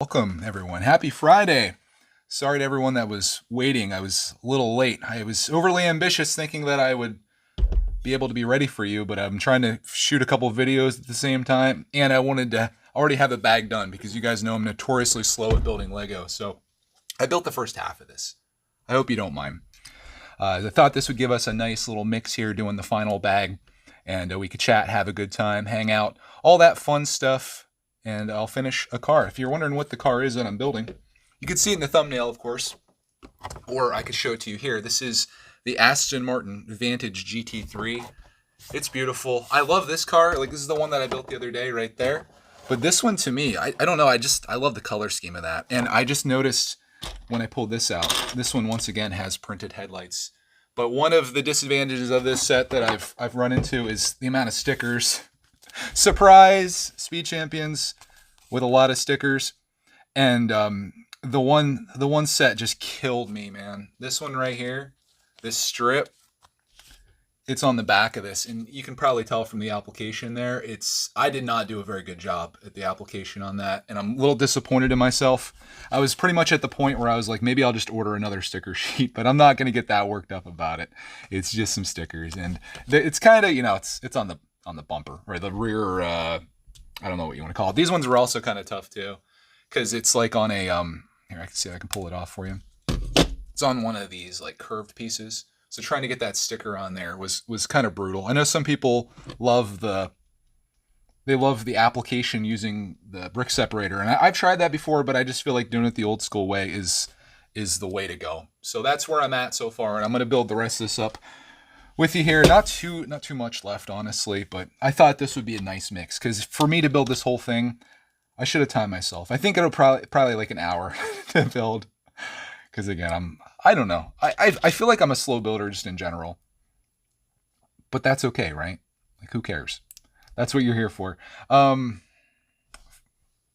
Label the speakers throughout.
Speaker 1: Welcome, everyone. Happy Friday. Sorry to everyone that was waiting. I was a little late. I was overly ambitious thinking that I would be able to be ready for you, but I'm trying to shoot a couple videos at the same time, and I wanted to already have the bag done because you guys know I'm notoriously slow at building Lego, so I built the first half of this. I hope you don't mind. I thought this would give us a nice little mix here doing the final bag, and we could chat, have a good time, hang out, all that fun stuff, and I'll finish a car. If you're wondering what the car is that I'm building, you can see it in the thumbnail, of course, or I could show it to you here. This is the Aston Martin Vantage GT3. It's beautiful. I love this car. Like, this is the one that I built the other day right there. But this one, to me, I don't know. I love the color scheme of that. And I just noticed when I pulled this out, this one once again has printed headlights. But one of the disadvantages of this set that I've run into is the amount of stickers. Surprise! Speed Champions with a lot of stickers. And the one set just killed me, man. This one right here, this strip, it's on the back of this, and you can probably tell from the application there. I did not do a very good job at the application on that, and I'm a little disappointed in myself. I was pretty much at the point where I was like, maybe I'll just order another sticker sheet, but I'm not going to get that worked up about it. It's just some stickers, and it's kind of, it's on the bumper or the rear. I don't know what you want to call it. These ones were also kind of tough too, because it's like on a here, I can see, I can pull it off for you. It's on one of these like curved pieces. So trying to get that sticker on there was kind of brutal. I know some people love the application using the brick separator, and I've tried that before, but I just feel like doing it the old school way is the way to go. So that's where I'm at so far, and I'm going to build the rest of this up with you here. Not too much left, honestly, but I thought this would be a nice mix, because for me to build this whole thing, I should have timed myself. I think it'll probably like an hour to build, because again, I don't know. I feel like I'm a slow builder just in general, but that's okay, right? Like, who cares? That's what you're here for. What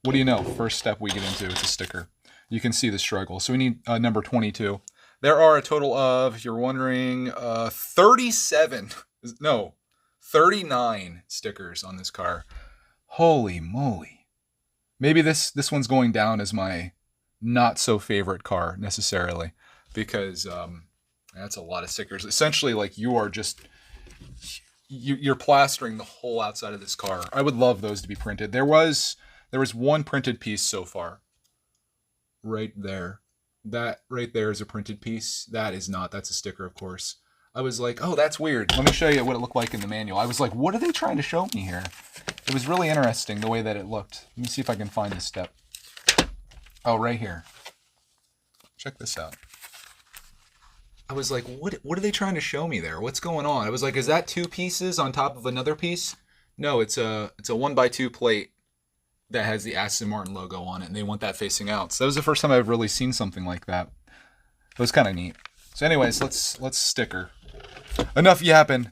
Speaker 1: do you know? First step we get into is a sticker. You can see the struggle. So we need number 22. There are a total of, if you're wondering, 39 stickers on this car. Holy moly. Maybe this one's going down as my not so favorite car necessarily, because that's a lot of stickers. Essentially, like, you're plastering the whole outside of this car. I would love those to be printed. There was one printed piece so far. Right there. That right there is a printed piece. That is not. That's a sticker, of course. I was like, oh, that's weird. Let me show you what it looked like in the manual. I was like, what are they trying to show me here? It was really interesting the way that it looked. Let me see if I can find this step. Oh, right here. Check this out. I was like, what are they trying to show me there? What's going on? I was like, is that two pieces on top of another piece? No, it's a 1x2 plate that has the Aston Martin logo on it, and they want that facing out. So that was the first time I've really seen something like that. It was kind of neat. So anyways, let's sticker. Enough yapping.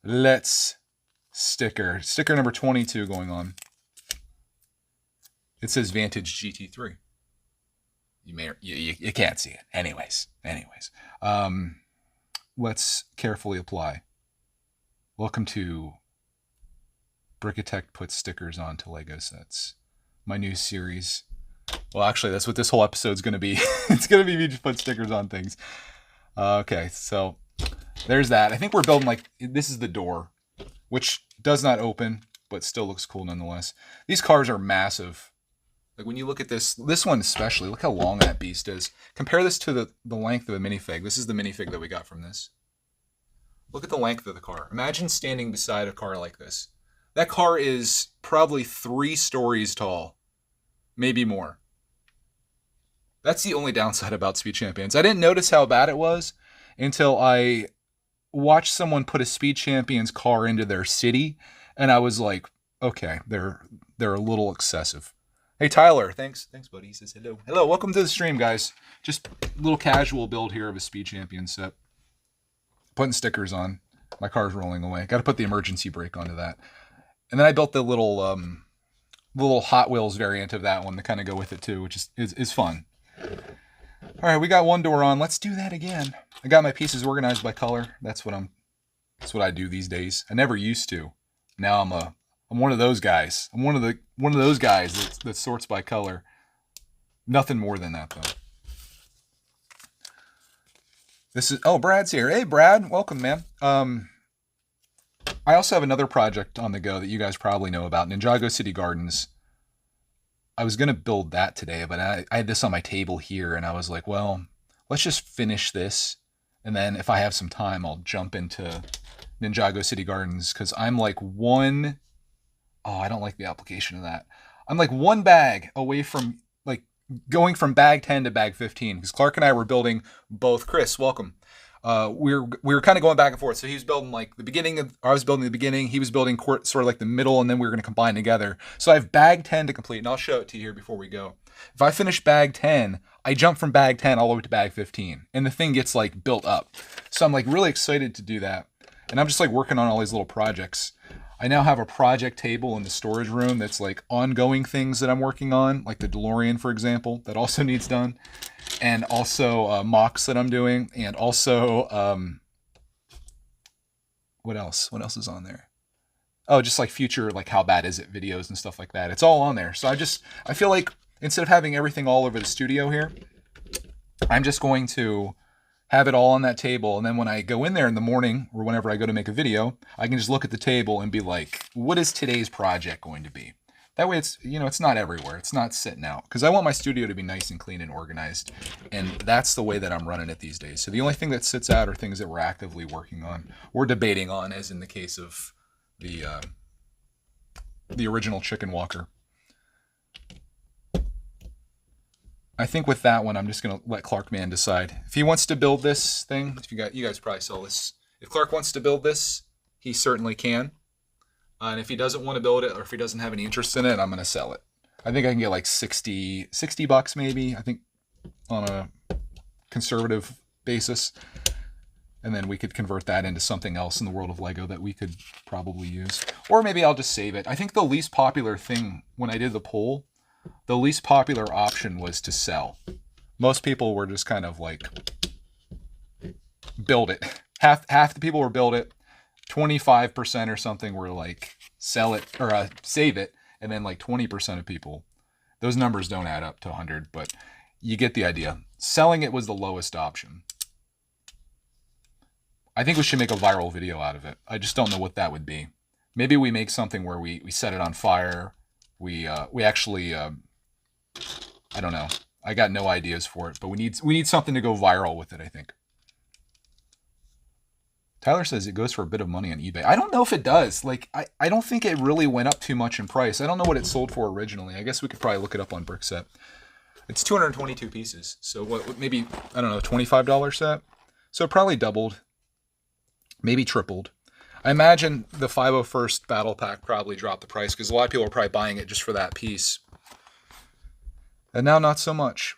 Speaker 1: Let's sticker. Sticker number 22 going on. It says Vantage GT3. You can't see it. Anyways. Let's carefully apply. Welcome to Brickitect puts stickers onto Lego sets. My new series. Well, actually, that's what this whole episode's going to be. It's going to be me just put stickers on things. Okay, so there's that. I think we're building, like, this is the door, which does not open, but still looks cool nonetheless. These cars are massive. Like, when you look at this one especially, look how long that beast is. Compare this to the length of a minifig. This is the minifig that we got from this. Look at the length of the car. Imagine standing beside a car like this. That car is probably 3 stories tall. Maybe more. That's the only downside about Speed Champions. I didn't notice how bad it was until I watched someone put a Speed Champions car into their city, and I was like, okay, they're a little excessive. Hey, Tyler, thanks, buddy. He says hello. Hello, welcome to the stream, guys. Just a little casual build here of a Speed Champions set. Putting stickers on. My car's rolling away. Got to put the emergency brake onto that. And then I built the little Hot Wheels variant of that one to kind of go with it too, which is fun. All right, we got one door on. Let's do that again. I got my pieces organized by color. That's what I do these days. I never used to. Now I'm one of those guys. I'm one of those guys that sorts by color. Nothing more than that, though. This is, oh, Brad's here. Hey, Brad, welcome, man. I also have another project on the go that you guys probably know about, Ninjago City Gardens. I was going to build that today, but I had this on my table here, and I was like, well, let's just finish this, and then if I have some time, I'll jump into Ninjago City Gardens, because I'm like one... Oh, I don't like the application of that. I'm like one bag away from, like, going from bag 10 to bag 15, because Clark and I were building both. Chris, welcome. We were kind of going back and forth. So he was building like the beginning of, I was building the beginning. He was building sort of like the middle, and then we were going to combine together. So I have bag 10 to complete, and I'll show it to you here before we go. If I finish bag 10, I jump from bag 10 all the way to bag 15, and the thing gets like built up. So I'm like really excited to do that, and I'm just like working on all these little projects. I now have a project table in the storage room that's like ongoing things that I'm working on, like the DeLorean, for example, that also needs done. And also mocks that I'm doing. And also, what else? What else is on there? Oh, just like future, like how bad is it videos and stuff like that. It's all on there. So I feel like instead of having everything all over the studio here, I'm just going to have it all on that table, and then when I go in there in the morning or whenever I go to make a video, I can just look at the table and be like, what is today's project going to be? That way it's, you know, it's not everywhere. It's not sitting out, because I want my studio to be nice and clean and organized, and that's the way that I'm running it these days. So the only thing that sits out are things that we're actively working on or debating on, as in the case of the original Chicken Walker. I think with that one, I'm just going to let Clark Man decide. If he wants to build this thing, if you guys probably saw this. If Clark wants to build this, he certainly can. And if he doesn't want to build it, or if he doesn't have any interest in it, I'm going to sell it. I think I can get like 60 bucks maybe, I think, on a conservative basis. And then we could convert that into something else in the world of Lego that we could probably use. Or maybe I'll just save it. I think the least popular thing when I did the poll, the least popular option was to sell. Most people were just kind of like, build it. Half the people were build it. 25% or something were like, sell it or save it. And then like 20% of people, those numbers don't add up to 100, but you get the idea. Selling it was the lowest option. I think we should make a viral video out of it. I just don't know what that would be. Maybe we make something where we set it on fire. We actually, I don't know. I got no ideas for it, but we need something to go viral with it, I think. Tyler says it goes for a bit of money on eBay. I don't know if it does. Like, I don't think it really went up too much in price. I don't know what it sold for originally. I guess we could probably look it up on Brickset. It's 222 pieces. So what, maybe, I don't know, $25 set? So it probably doubled. Maybe tripled. I imagine the 501st Battle Pack probably dropped the price because a lot of people are probably buying it just for that piece. And now not so much.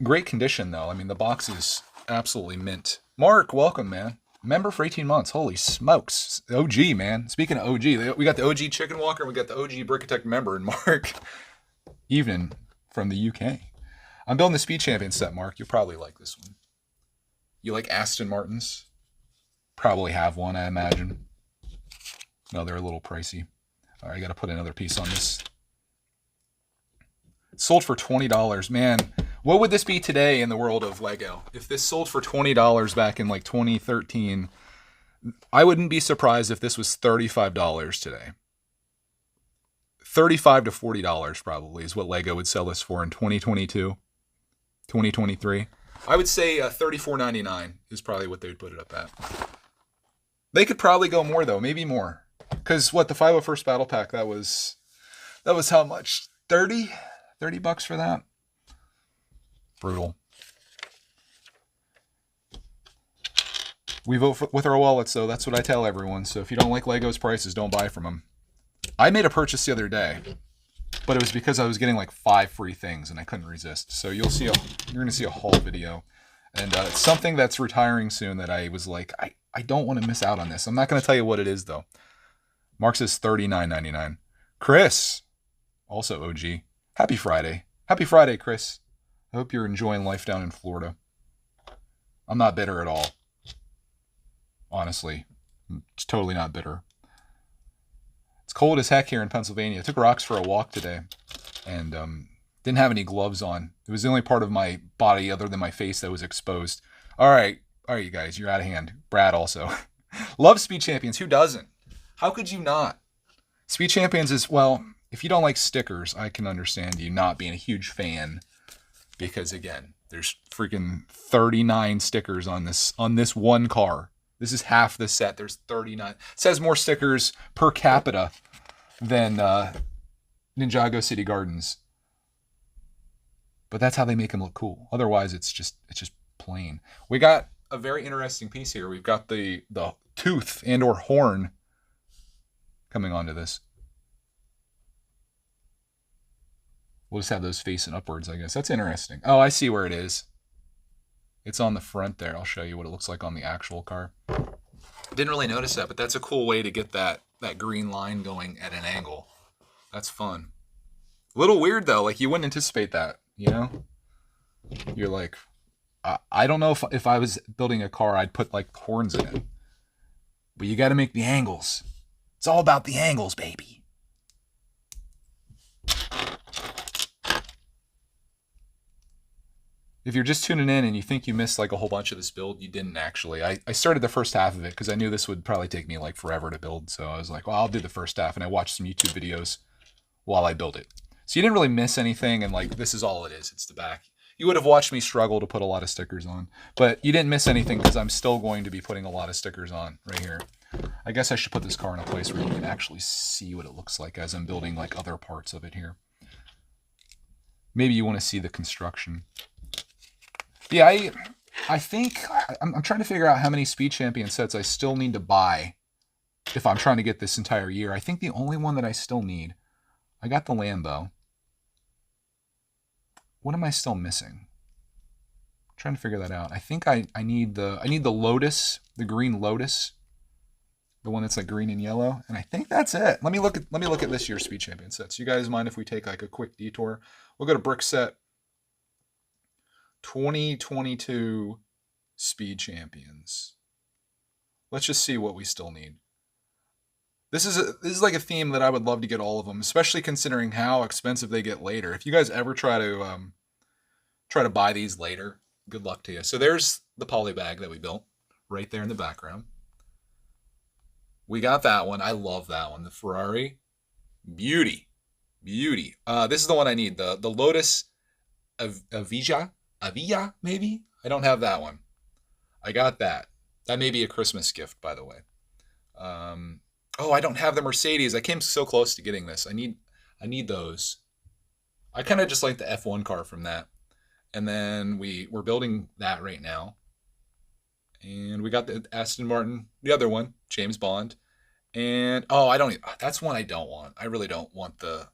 Speaker 1: Great condition, though. I mean, the box is absolutely mint. Mark, welcome, man. Member for 18 months. Holy smokes. OG, man. Speaking of OG, we got the OG Chicken Walker, we got the OG brickitect member, and Mark, evening from the UK. I'm building the Speed Champion set, Mark. You'll probably like this one. You like Aston Martins? Probably have one, I imagine. No, they're a little pricey. All right, I got to put another piece on this. It sold for $20. Man, what would this be today in the world of Lego? If this sold for $20 back in like 2013, I wouldn't be surprised if this was $35 today. $35 to $40 probably is what Lego would sell this for in 2022, 2023. I would say $34.99 is probably what they would put it up at. They could probably go more though, maybe more. Because what, the 501st Battle Pack, that was how much? 30 bucks for that? Brutal. We vote with our wallets, though. That's what I tell everyone. So if you don't like Lego's prices, don't buy from them. I made a purchase the other day, but it was because I was getting like 5 free things and I couldn't resist. So you're going to see a haul video. And it's something that's retiring soon that I was like, I don't want to miss out on this. I'm not going to tell you what it is, though. Mark says $39.99. Chris, also OG. Happy Friday. Happy Friday, Chris. I hope you're enjoying life down in Florida. I'm not bitter at all. Honestly. It's totally not bitter. It's cold as heck here in Pennsylvania. I took Rox for a walk today. And Didn't have any gloves on. It was the only part of my body other than my face that was exposed. All right, you guys, you're out of hand. Brad also. Love Speed Champions. Who doesn't? How could you not? Speed Champions is, well, if you don't like stickers, I can understand you not being a huge fan. Because again, there's freaking 39 stickers on this one car. This is half the set. There's 39. It says more stickers per capita than Ninjago City Gardens. But that's how they make them look cool. Otherwise, it's just plain. We got a very interesting piece here. We've got the tooth and or horn coming onto this. We'll just have those facing upwards, I guess. That's interesting. Oh, I see where it is. It's on the front there. I'll show you what it looks like on the actual car. Didn't really notice that, but that's a cool way to get that green line going at an angle. That's fun. A little weird, though. Like, you wouldn't anticipate that, you know? You're like, I don't know if I was building a car, I'd put, like, horns in it. But you got to make the angles. It's all about the angles, baby. If you're just tuning in and you think you missed like a whole bunch of this build, you didn't actually. I started the first half of it because I knew this would probably take me like forever to build. So I was like, well, I'll do the first half. And I watched some YouTube videos while I build it. So you didn't really miss anything. And like, this is all it is. It's the back. You would have watched me struggle to put a lot of stickers on. But you didn't miss anything because I'm still going to be putting a lot of stickers on right here. I guess I should put this car in a place where you can actually see what it looks like as I'm building like other parts of it here. Maybe you want to see the construction. Yeah, I think I'm trying to figure out how many Speed Champion sets I still need to buy if I'm trying to get this entire year. I think the only one that I still need, I got the Lambo. What am I still missing? I'm trying to figure that out. I think I need the Lotus, the green Lotus, the one that's like green and yellow, and I think that's it. Let me look at this year's Speed Champion sets. You guys mind if we take like a quick detour? We'll go to Brick Set 2022 Speed Champions. Let's just see what we still need. This is like a theme that I would love to get all of them, especially considering how expensive they get later. If you guys ever try to buy these later, good luck to you. So there's the poly bag that we built right there in the background. We got that one. I love that one. The Ferrari, beauty. This is the one I need. The Lotus Avia, maybe? I don't have that one. I got that. That may be a Christmas gift, by the way. Oh, I don't have the Mercedes. I came so close to getting this. I need those. I kind of just like the F1 car from that. And then we're building that right now. And we got the Aston Martin, the other one, James Bond. And that's one I don't want. I really don't want the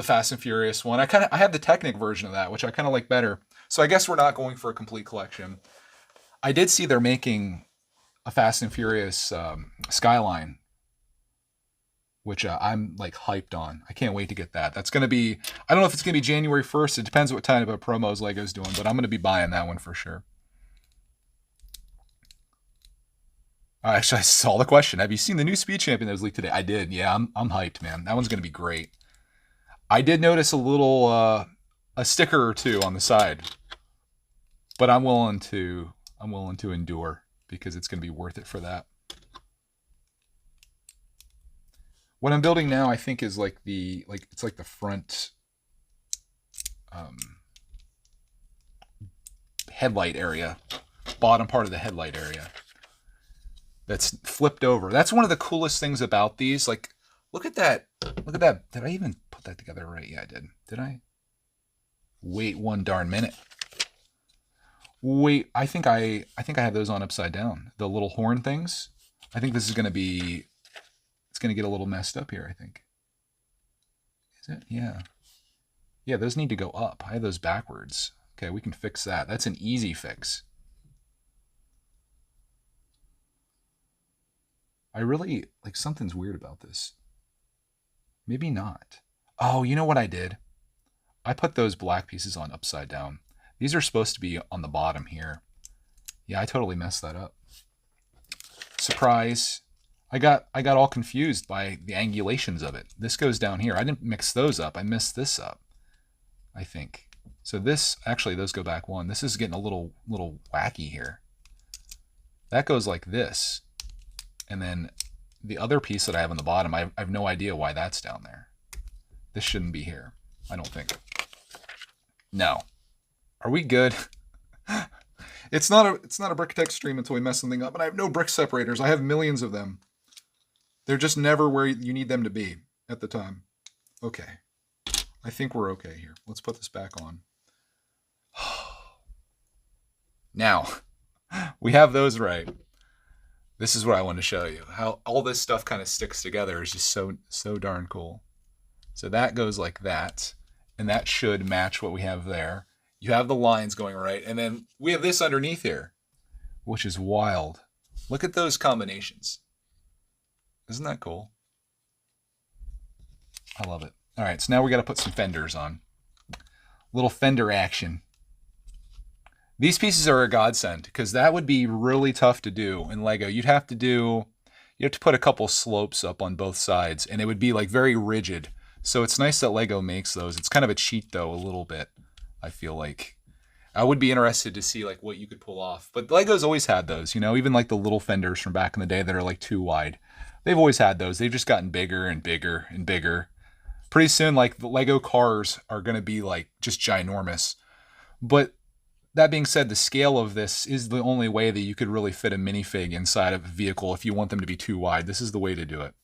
Speaker 1: Fast and Furious one. I have the Technic version of that, which I kind of like better. So I guess we're not going for a complete collection. I did see they're making a Fast and Furious Skyline, which I'm like hyped on. I can't wait to get that. That's going to be, I don't know if it's going to be January 1st. It depends what type of promos Lego's doing, but I'm going to be buying that one for sure. Actually, I saw the question. Have you seen the new Speed Champion that was leaked today? I did. Yeah, I'm hyped, man. That one's going to be great. I did notice a little a sticker or two on the side, but I'm willing to endure because it's going to be worth it for that. What I'm building now, I think, is it's like the front headlight area, bottom part of the headlight area that's flipped over. That's one of the coolest things about these. Like, look at that. Look at that. Did I even put that together right? Yeah, I did. Did I? Wait one darn minute. Wait, I think I have those on upside down. The little horn things. I think this is going to be, it's going to get a little messed up here, I think. Is it? Yeah. Yeah, those need to go up. I have those backwards. Okay, we can fix that. That's an easy fix. I really, like, something's weird about this. Maybe not. Oh, you know what I did? I put those black pieces on upside down. These are supposed to be on the bottom here. Yeah, I totally messed that up. Surprise. I got all confused by the angulations of it. This goes down here. I didn't mix those up. I messed this up, I think. So this, actually, those go back one. This is getting a little wacky here. That goes like this. And then the other piece that I have on the bottom, I have no idea why that's down there. This shouldn't be here, I don't think. No. Are we good? It's not a brickitect stream until we mess something up, and I have no brick separators. I have millions of them. They're just never where you need them to be at the time. Okay. I think we're okay here. Let's put this back on. Now, we have those right. This is what I want to show you. How all this stuff kind of sticks together is just so darn cool. So that goes like that, and that should match what we have there. You have the lines going right, and then we have this underneath here, which is wild. Look at those combinations. Isn't that cool? I love it. All right, so now we got to put some fenders on. Little fender action. These pieces are a godsend because that would be really tough to do in Lego. You'd have to put a couple slopes up on both sides, and it would be like very rigid. So it's nice that Lego makes those. It's kind of a cheat though, a little bit. I feel like I would be interested to see like what you could pull off. But Lego's always had those, you know, even like the little fenders from back in the day that are like too wide. They've always had those. They've just gotten bigger and bigger and bigger. Pretty soon, like the Lego cars are going to be like just ginormous. But that being said, the scale of this is the only way that you could really fit a minifig inside of a vehicle if you want them to be too wide. This is the way to do it.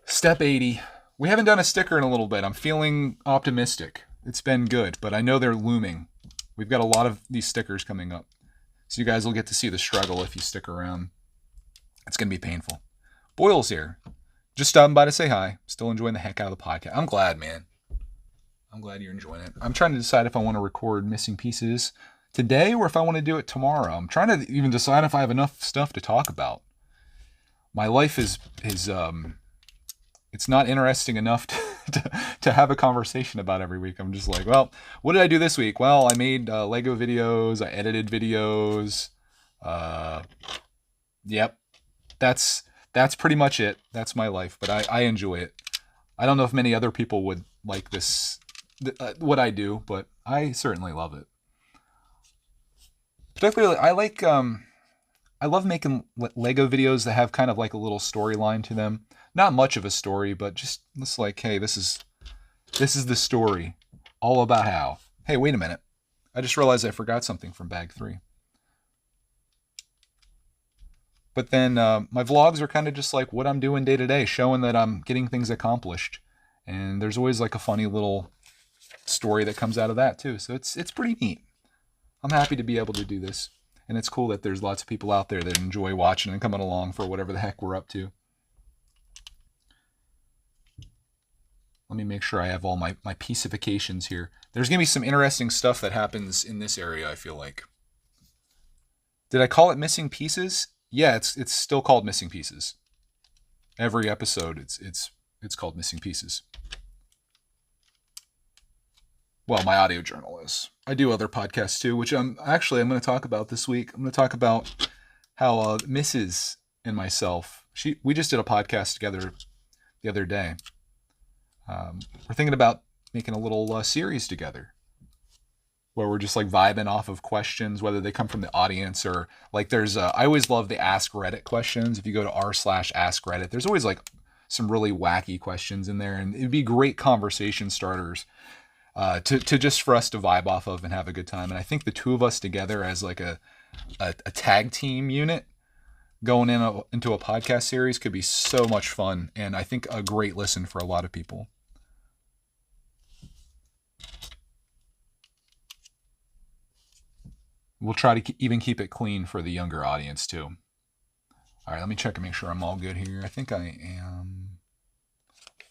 Speaker 1: Step 80. We haven't done a sticker in a little bit. I'm feeling optimistic. It's been good, but I know they're looming. We've got a lot of these stickers coming up. So you guys will get to see the struggle if you stick around. It's going to be painful. Boyle's here. Just stopping by to say hi. Still enjoying the heck out of the podcast. I'm glad, man. I'm glad you're enjoying it. I'm trying to decide if I want to record missing pieces today or if I want to do it tomorrow. I'm trying to even decide if I have enough stuff to talk about. My life is it's not interesting enough to have a conversation about every week. I'm just like, well, what did I do this week? Well, I made Lego videos. I edited videos. Yep. That's pretty much it. That's my life, but I enjoy it. I don't know if many other people would like this, what I do, but I certainly love it. Particularly, I love making Lego videos that have kind of like a little storyline to them. Not much of a story, but just like, hey, this is the story, all about how. Hey, wait a minute. I just realized I forgot something from bag 3. But then my vlogs are kind of just like what I'm doing day to day, showing that I'm getting things accomplished. And there's always like a funny little story that comes out of that too. So it's pretty neat. I'm happy to be able to do this. And it's cool that there's lots of people out there that enjoy watching and coming along for whatever the heck we're up to. Let me make sure I have all my piecifications here. There's going to be some interesting stuff that happens in this area, I feel like. Did I call it missing pieces? Yeah, it's still called missing pieces. Every episode, it's called missing pieces. Well, my audio journal is. I do other podcasts too, which I'm going to talk about this week. I'm going to talk about how Mrs. and myself, we just did a podcast together the other day. We're thinking about making a little series together where we're just like vibing off of questions, whether they come from the audience or like there's I always love the Ask Reddit questions. If you go to r/Ask Reddit, there's always like some really wacky questions in there, and it'd be great conversation starters to just for us to vibe off of and have a good time. And I think the two of us together as like a tag team unit going into a podcast series could be so much fun, and I think a great listen for a lot of people. We'll try to even keep it clean for the younger audience too. All right, let me check and make sure I'm all good here. I think I am.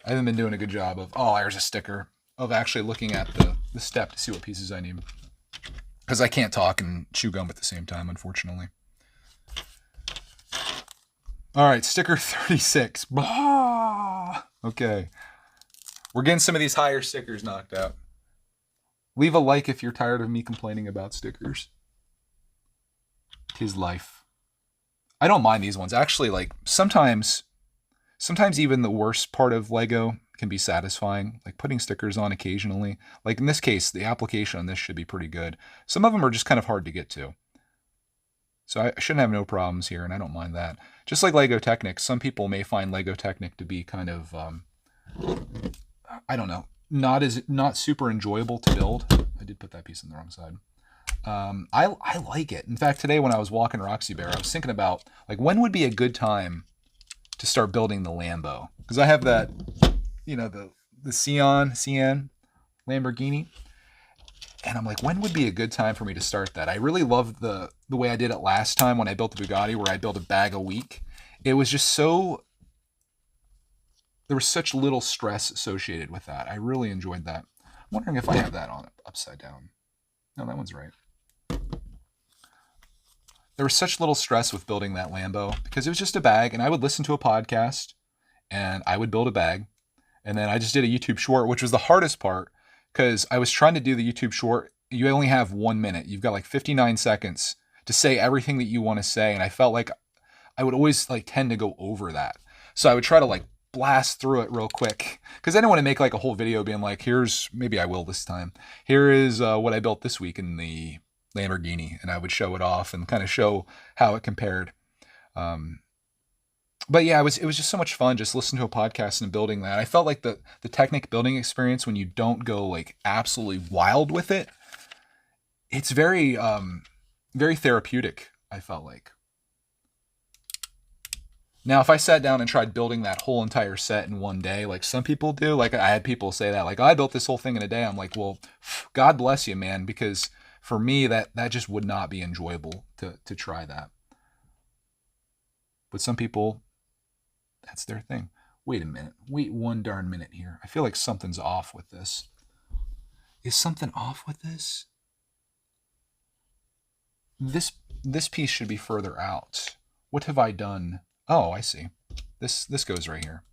Speaker 1: I haven't been doing a good job of, there's a sticker, of actually looking at the step to see what pieces I need. Because I can't talk and chew gum at the same time, unfortunately. All right, sticker 36. Okay. We're getting some of these higher stickers knocked out. Leave a like if you're tired of me complaining about stickers. 'Tis life. I don't mind these ones. Actually, like sometimes even the worst part of Lego can be satisfying, like putting stickers on occasionally. Like in this case, the application on this should be pretty good. Some of them are just kind of hard to get to. So I shouldn't have no problems here, and I don't mind that. Just like Lego Technic, some people may find Lego Technic to be kind of, I don't know, not super enjoyable to build. I did put that piece on the wrong side. I like it. In fact, today when I was walking Roxy Bear, I was thinking about, like, when would be a good time to start building the Lambo? Because I have that, you know, the Cian Lamborghini. And I'm like, when would be a good time for me to start that? I really loved the way I did it last time when I built the Bugatti, where I built a bag a week. It was just so, there was such little stress associated with that. I really enjoyed that. I'm wondering if I have that on upside down. No, that one's right. There was such little stress with building that Lambo because it was just a bag, and I would listen to a podcast and I would build a bag. And then I just did a YouTube short, which was the hardest part because I was trying to do the YouTube short. You only have 1 minute. You've got like 59 seconds to say everything that you want to say. And I felt like I would always like tend to go over that. So I would try to like blast through it real quick because I didn't want to make like a whole video being like, here's, maybe I will this time. Here is what I built this week in the Lamborghini. And I would show it off and kind of show how it compared. But yeah, it was just so much fun just listening to a podcast and building that. I felt like the Technic building experience, when you don't go like absolutely wild with it, it's very very therapeutic, I felt like. Now, if I sat down and tried building that whole entire set in one day, like some people do, like I had people say that, like, oh, I built this whole thing in a day. I'm like, well, God bless you, man, because for me, that just would not be enjoyable to try that. But some people, that's their thing. Wait a minute. Wait 1 darn minute here. I feel like something's off with this. Is something off with this? This piece should be further out. What have I done? Oh, I see. This goes right here.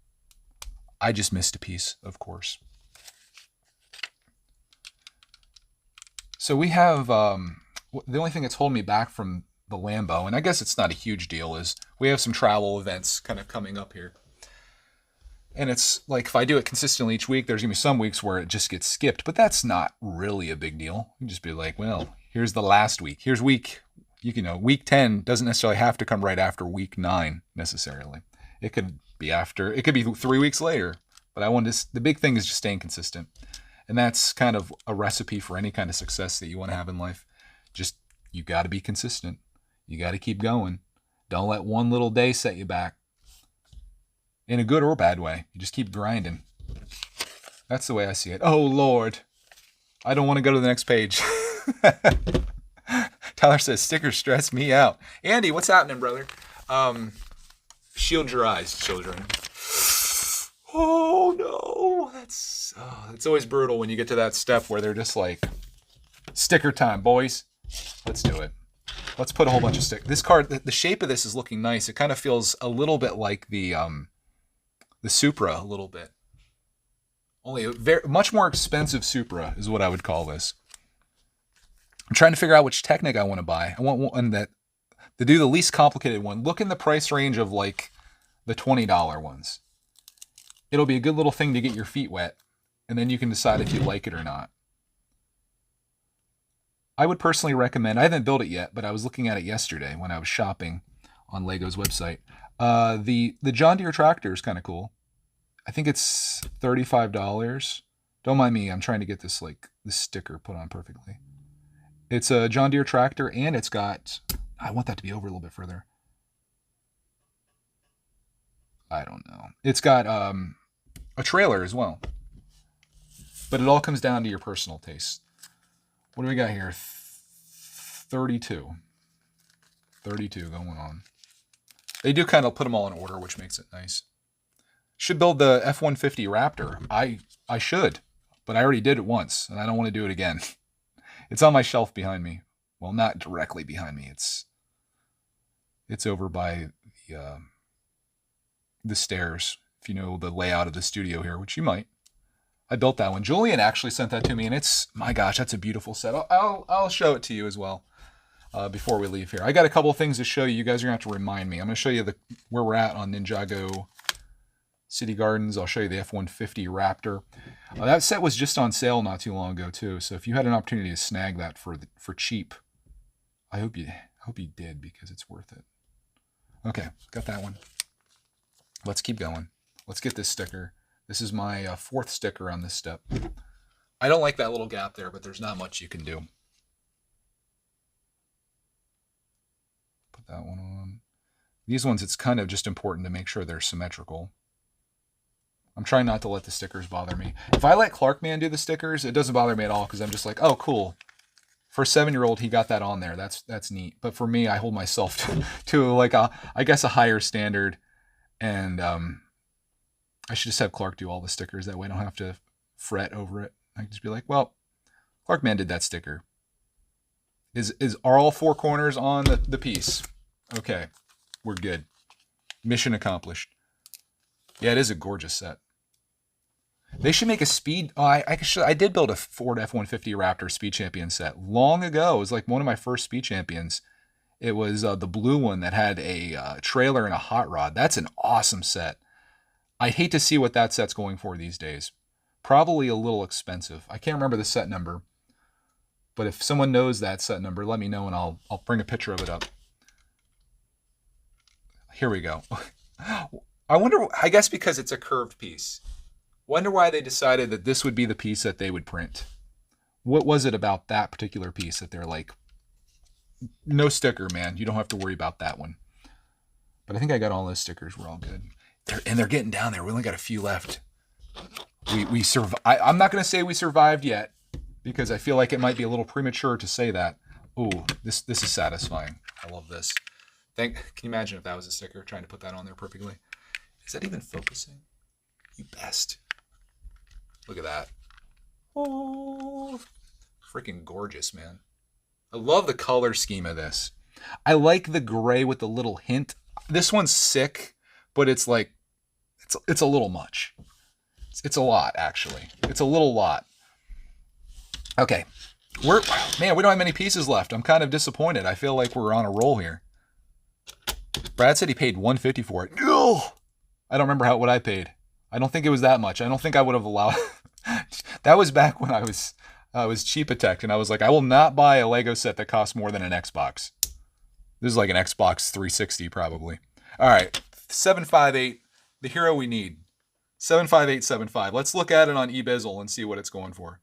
Speaker 1: I just missed a piece, of course. So we have, the only thing that's holding me back from the Lambo, and I guess it's not a huge deal, is we have some travel events kind of coming up here. And it's like, if I do it consistently each week, there's going to be some weeks where it just gets skipped, but that's not really a big deal. You can just be like, well, here's the last week. Here's week, week 10 doesn't necessarily have to come right after week 9 necessarily. It could be 3 weeks later, but the big thing is just staying consistent. And that's kind of a recipe for any kind of success that you want to have in life. Just, you got to be consistent. You got to keep going. Don't let one little day set you back. In a good or bad way. You just keep grinding. That's the way I see it. Oh, Lord. I don't want to go to the next page. Tyler says, stickers stress me out. Andy, what's happening, brother? Shield your eyes, children. Oh, no. It's always brutal when you get to that step where they're just like, sticker time, boys. Let's do it. Let's put a whole bunch of stickers. This card, the shape of this is looking nice. It kind of feels a little bit like the Supra, a little bit. Only a much more expensive Supra is what I would call this. I'm trying to figure out which Technic I want to buy. I want one to do the least complicated one. Look in the price range of like the $20 ones. It'll be a good little thing to get your feet wet, and then you can decide if you like it or not. I would personally recommend, I haven't built it yet, but I was looking at it yesterday when I was shopping on Lego's website. The John Deere tractor is kind of cool. I think it's $35. Don't mind me, I'm trying to get this sticker put on perfectly. It's a John Deere tractor, and it's got, I want that to be over a little bit further. I don't know. It's got a trailer as well. But it all comes down to your personal taste. What do we got here? 32. 32 going on. They do kind of put them all in order, which makes it nice. Should build the F-150 Raptor. I should, but I already did it once, and I don't want to do it again. It's on my shelf behind me. Well, not directly behind me. It's over by the stairs, if you know the layout of the studio here, which you might. I built that one. Julian actually sent that to me, and it's, my gosh, that's a beautiful set. I'll show it to you as well. before we leave here. I got a couple of things to show you. You guys are going to have to remind me. I'm going to show you where we're at on Ninjago City Gardens. I'll show you the F-150 Raptor. That set was just on sale not too long ago too. So if you had an opportunity to snag that for cheap, I hope you did, because it's worth it. Okay, got that one. Let's keep going. Let's get this sticker. This is my fourth sticker on this step. I don't like that little gap there, but there's not much you can do. Put that one on. These ones, it's kind of just important to make sure they're symmetrical. I'm trying not to let the stickers bother me. If I let Clarkman do the stickers, it doesn't bother me at all, because I'm just like, oh, cool. For a 7-year-old, he got that on there. That's neat. But for me, I hold myself to like I guess a higher standard, and I should just have Clark do all the stickers. That way I don't have to fret over it. I can just be like, well, Clarkman did that sticker. Are all 4 corners on the piece? Okay, we're good. Mission accomplished. Yeah, it is a gorgeous set. They should make a speed. I did build a Ford F-150 Raptor Speed Champion set long ago. It was like one of my first Speed Champions. It was the blue one that had a trailer and a hot rod. That's an awesome set. I'd hate to see what that set's going for these days. Probably a little expensive. I can't remember the set number, but if someone knows that set number, let me know and I'll bring a picture of it up. Here we go. I wonder, I guess because it's a curved piece. Wonder why they decided that this would be the piece that they would print. What was it about that particular piece that they're like, no sticker, man. You don't have to worry about that one. But I think I got all those stickers. We're all good. They're getting down there. We only got a few left. We survived. I'm not going to say we survived yet, because I feel like it might be a little premature to say that. Ooh, this is satisfying. I love this. Can you imagine if that was a sticker, trying to put that on there perfectly? Is that even focusing? You best. Look at that. Oh, freaking gorgeous, man. I love the color scheme of this. I like the gray with the little hint. This one's sick, but it's like, it's a little much. It's a lot, actually. It's a little lot. Okay. Man, we don't have many pieces left. I'm kind of disappointed. I feel like we're on a roll here. Brad said he paid $150 for it. Ugh! I don't remember what I paid. I don't think it was that much. I don't think I would have allowed. That was back when I was cheapitect, and I was like, I will not buy a Lego set that costs more than an Xbox. This is like an Xbox 360 probably. All right, 758, the hero we need. 75875. Let's look at it on eBizzle and see what it's going for.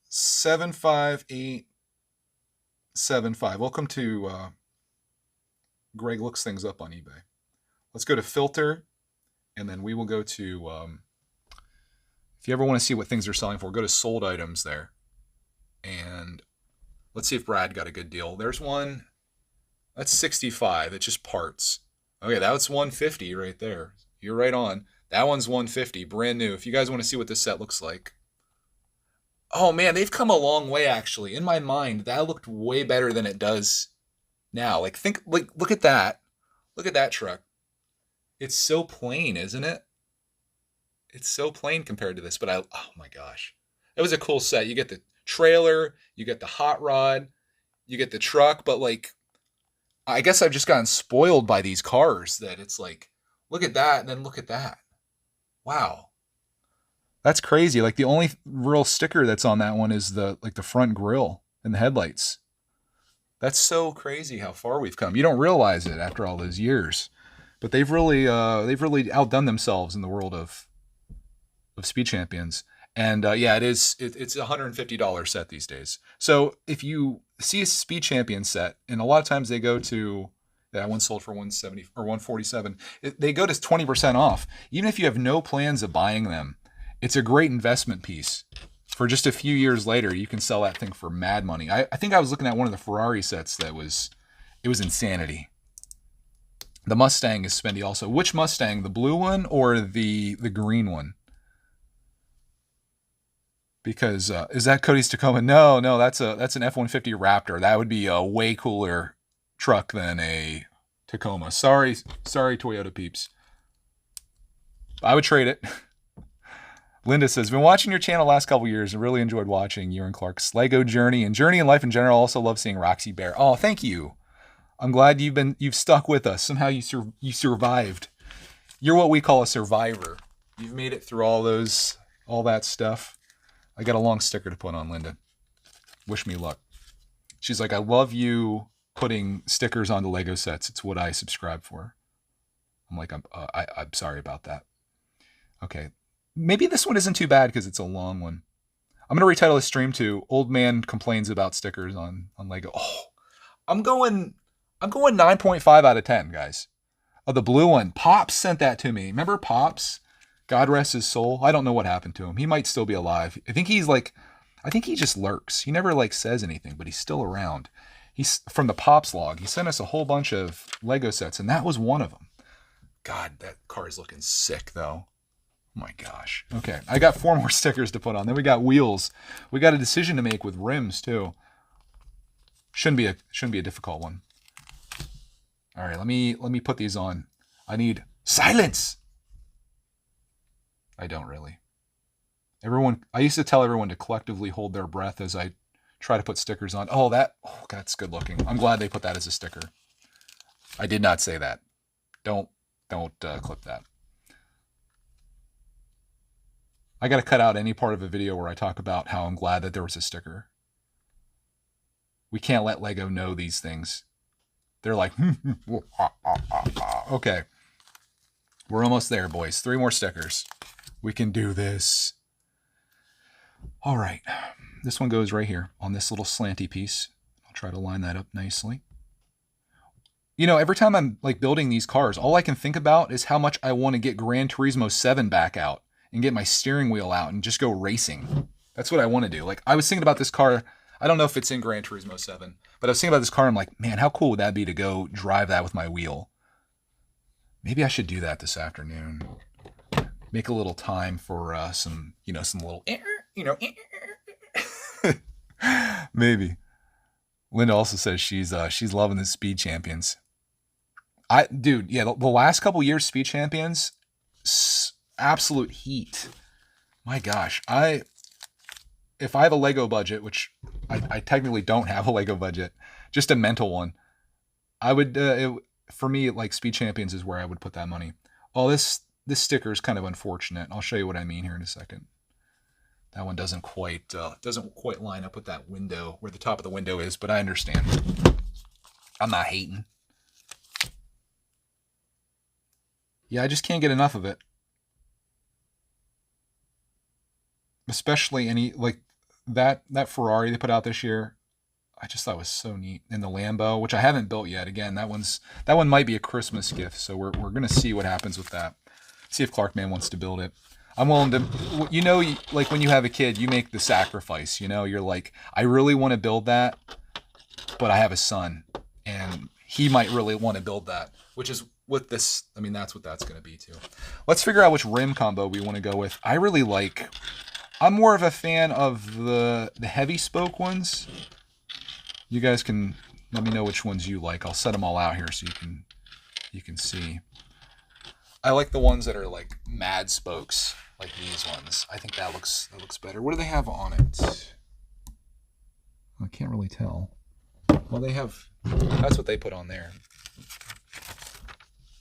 Speaker 1: 75875. Welcome to Greg Looks Things Up on eBay. Let's go to filter, and then we will go to, if you ever want to see what things are selling for, go to sold items there. And let's see if Brad got a good deal. There's one, that's 65. It's just parts. Okay, that's 150 right there. You're right on. That one's 150, brand new. If you guys want to see what this set looks like. Oh man, they've come a long way actually. In my mind, that looked way better than it does now. Look at that. Look at that truck. It's so plain, isn't it? It's so plain compared to this, but oh my gosh. It was a cool set. You get the trailer, you get the hot rod, you get the truck, but like, I guess I've just gotten spoiled by these cars that it's like, look at that, and then look at that. Wow. That's crazy. Like the only real sticker that's on that one is the front grille and the headlights. That's so crazy how far we've come. You don't realize it after all those years. But they've really outdone themselves in the world of Speed Champions. And yeah, it's a $150 set these days. So if you see a Speed Champion set, and a lot of times they go to, that one sold for $170 or $147, they go to 20% off. Even if you have no plans of buying them, it's a great investment piece. For just a few years later, you can sell that thing for mad money. I think I was looking at one of the Ferrari sets it was insanity. The Mustang is spendy also. Which Mustang? The blue one or the green one? Because is that Cody's Tacoma? No, that's an F-150 Raptor. That would be a way cooler truck than a Tacoma. Sorry, Toyota peeps. I would trade it. Linda says, been watching your channel last couple years and really enjoyed watching you and Clark's Lego journey and journey in life in general. Also love seeing Roxy Bear. Oh, thank you. I'm glad you've stuck with us. Somehow you survived. You're what we call a survivor. You've made it through all that stuff. I got a long sticker to put on Linda. Wish me luck. She's like, I love you putting stickers onto Lego sets. It's what I subscribe for. I'm like, I'm sorry about that. Okay. Maybe this one isn't too bad because it's a long one. I'm going to retitle this stream to Old Man Complains About Stickers on Lego. Oh, I'm going 9.5 out of 10, guys. Oh, the blue one. Pops sent that to me. Remember Pops? God rest his soul. I don't know what happened to him. He might still be alive. I think he just lurks. He never says anything, but he's still around. He's from the Pops log. He sent us a whole bunch of Lego sets, and that was one of them. God, that car is looking sick, though. Oh my gosh. Okay, I got 4 more stickers to put on. Then we got wheels. We got a decision to make with rims too. Shouldn't be a difficult one. All right, let me put these on. I need silence. I don't really. I used to tell everyone to collectively hold their breath as I try to put stickers on. Oh, that's good looking. I'm glad they put that as a sticker. I did not say that. Don't clip that. I got to cut out any part of a video where I talk about how I'm glad that there was a sticker. We can't let Lego know these things. They're like, okay. We're almost there, boys. 3 more stickers. We can do this. All right. This one goes right here on this little slanty piece. I'll try to line that up nicely. Every time I'm building these cars, all I can think about is how much I want to get Gran Turismo 7 back out and get my steering wheel out and just go racing. That's what I want to do. I was thinking about this car. I don't know if it's in Gran Turismo 7, but I was thinking about this car. I'm like, man, how cool would that be to go drive that with my wheel? Maybe I should do that this afternoon. Make a little time for some little, maybe. Linda also says she's loving the Speed Champions. The last couple years Speed Champions, absolute heat. My gosh, if I have a Lego budget, which I technically don't have a Lego budget, just a mental one, I would for me Speed Champions is where I would put that money. Oh, this sticker is kind of unfortunate. I'll show you what I mean here in a second. That one doesn't quite line up with that window where the top of the window is, but I understand. I'm not hating. Yeah, I just can't get enough of it. Especially that Ferrari they put out this year. I just thought it was so neat. And the Lambo, which I haven't built yet. Again, that one might be a Christmas gift, so we're gonna see what happens with that. See if Clarkman wants to build it. I'm willing to, when you have a kid, you make the sacrifice, you're like, I really want to build that, but I have a son and he might really want to build that, which is with this. I mean, that's what that's going to be too. Let's figure out which rim combo we want to go with. I'm more of a fan of the heavy spoke ones. You guys can let me know which ones you like. I'll set them all out here so you can see. I like the ones that are mad spokes, like these ones. I think that looks better. What do they have on it? I can't really tell. Well, that's what they put on there.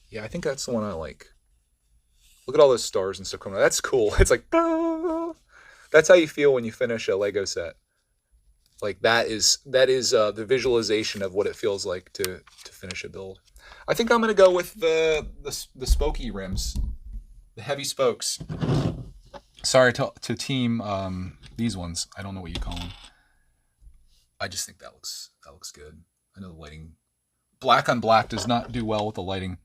Speaker 1: Yeah, I think that's the one I like. Look at all those stars and stuff coming out. That's cool. It's like, ah! That's how you feel when you finish a Lego set. That is the visualization of what it feels like to finish a build. I think I'm going to go with the spokey rims, the heavy spokes. Sorry to team these ones. I don't know what you call them. I just think that looks good. I know the lighting, black on black does not do well with the lighting,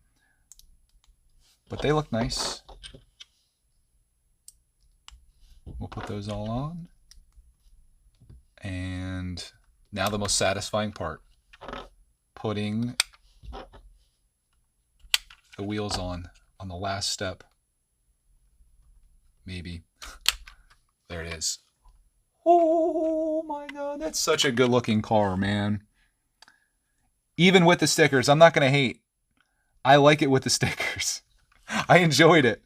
Speaker 1: but they look nice. We'll put those all on. And now the most satisfying part, putting the wheels on the last step. Maybe. There it is. Oh my God, that's such a good looking car, man. Even with the stickers, I'm not going to hate. I like it with the stickers. I enjoyed it.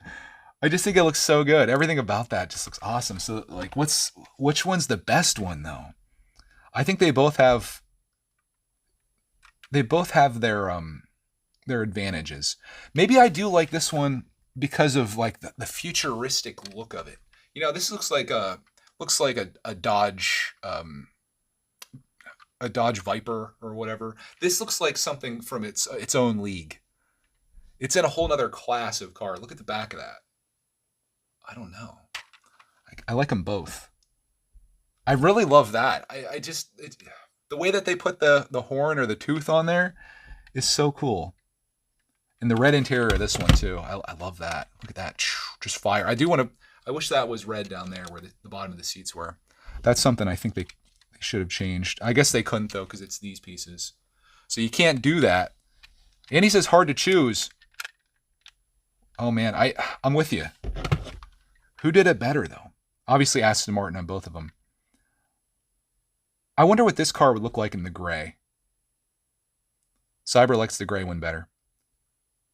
Speaker 1: I just think it looks so good. Everything about that just looks awesome. So like, which one's the best one though? I think they both have their advantages. Maybe I do like this one because of like the futuristic look of it. You know, this looks like a Dodge Viper or whatever. This looks like something from its own league. It's in a whole nother class of car. Look at the back of that. I don't know. I like them both. I really love that. The way that they put the horn or the tooth on there is so cool. And the red interior of this one too. I love that. Look at that. Just fire. I wish that was red down there where the bottom of the seats were. That's something I think they should have changed. I guess they couldn't though, because it's these pieces. So you can't do that. And he says hard to choose. Oh man, I'm with you. Who did it better though? Obviously Aston Martin on both of them. I wonder what this car would look like in the gray. Cyber likes the gray one better.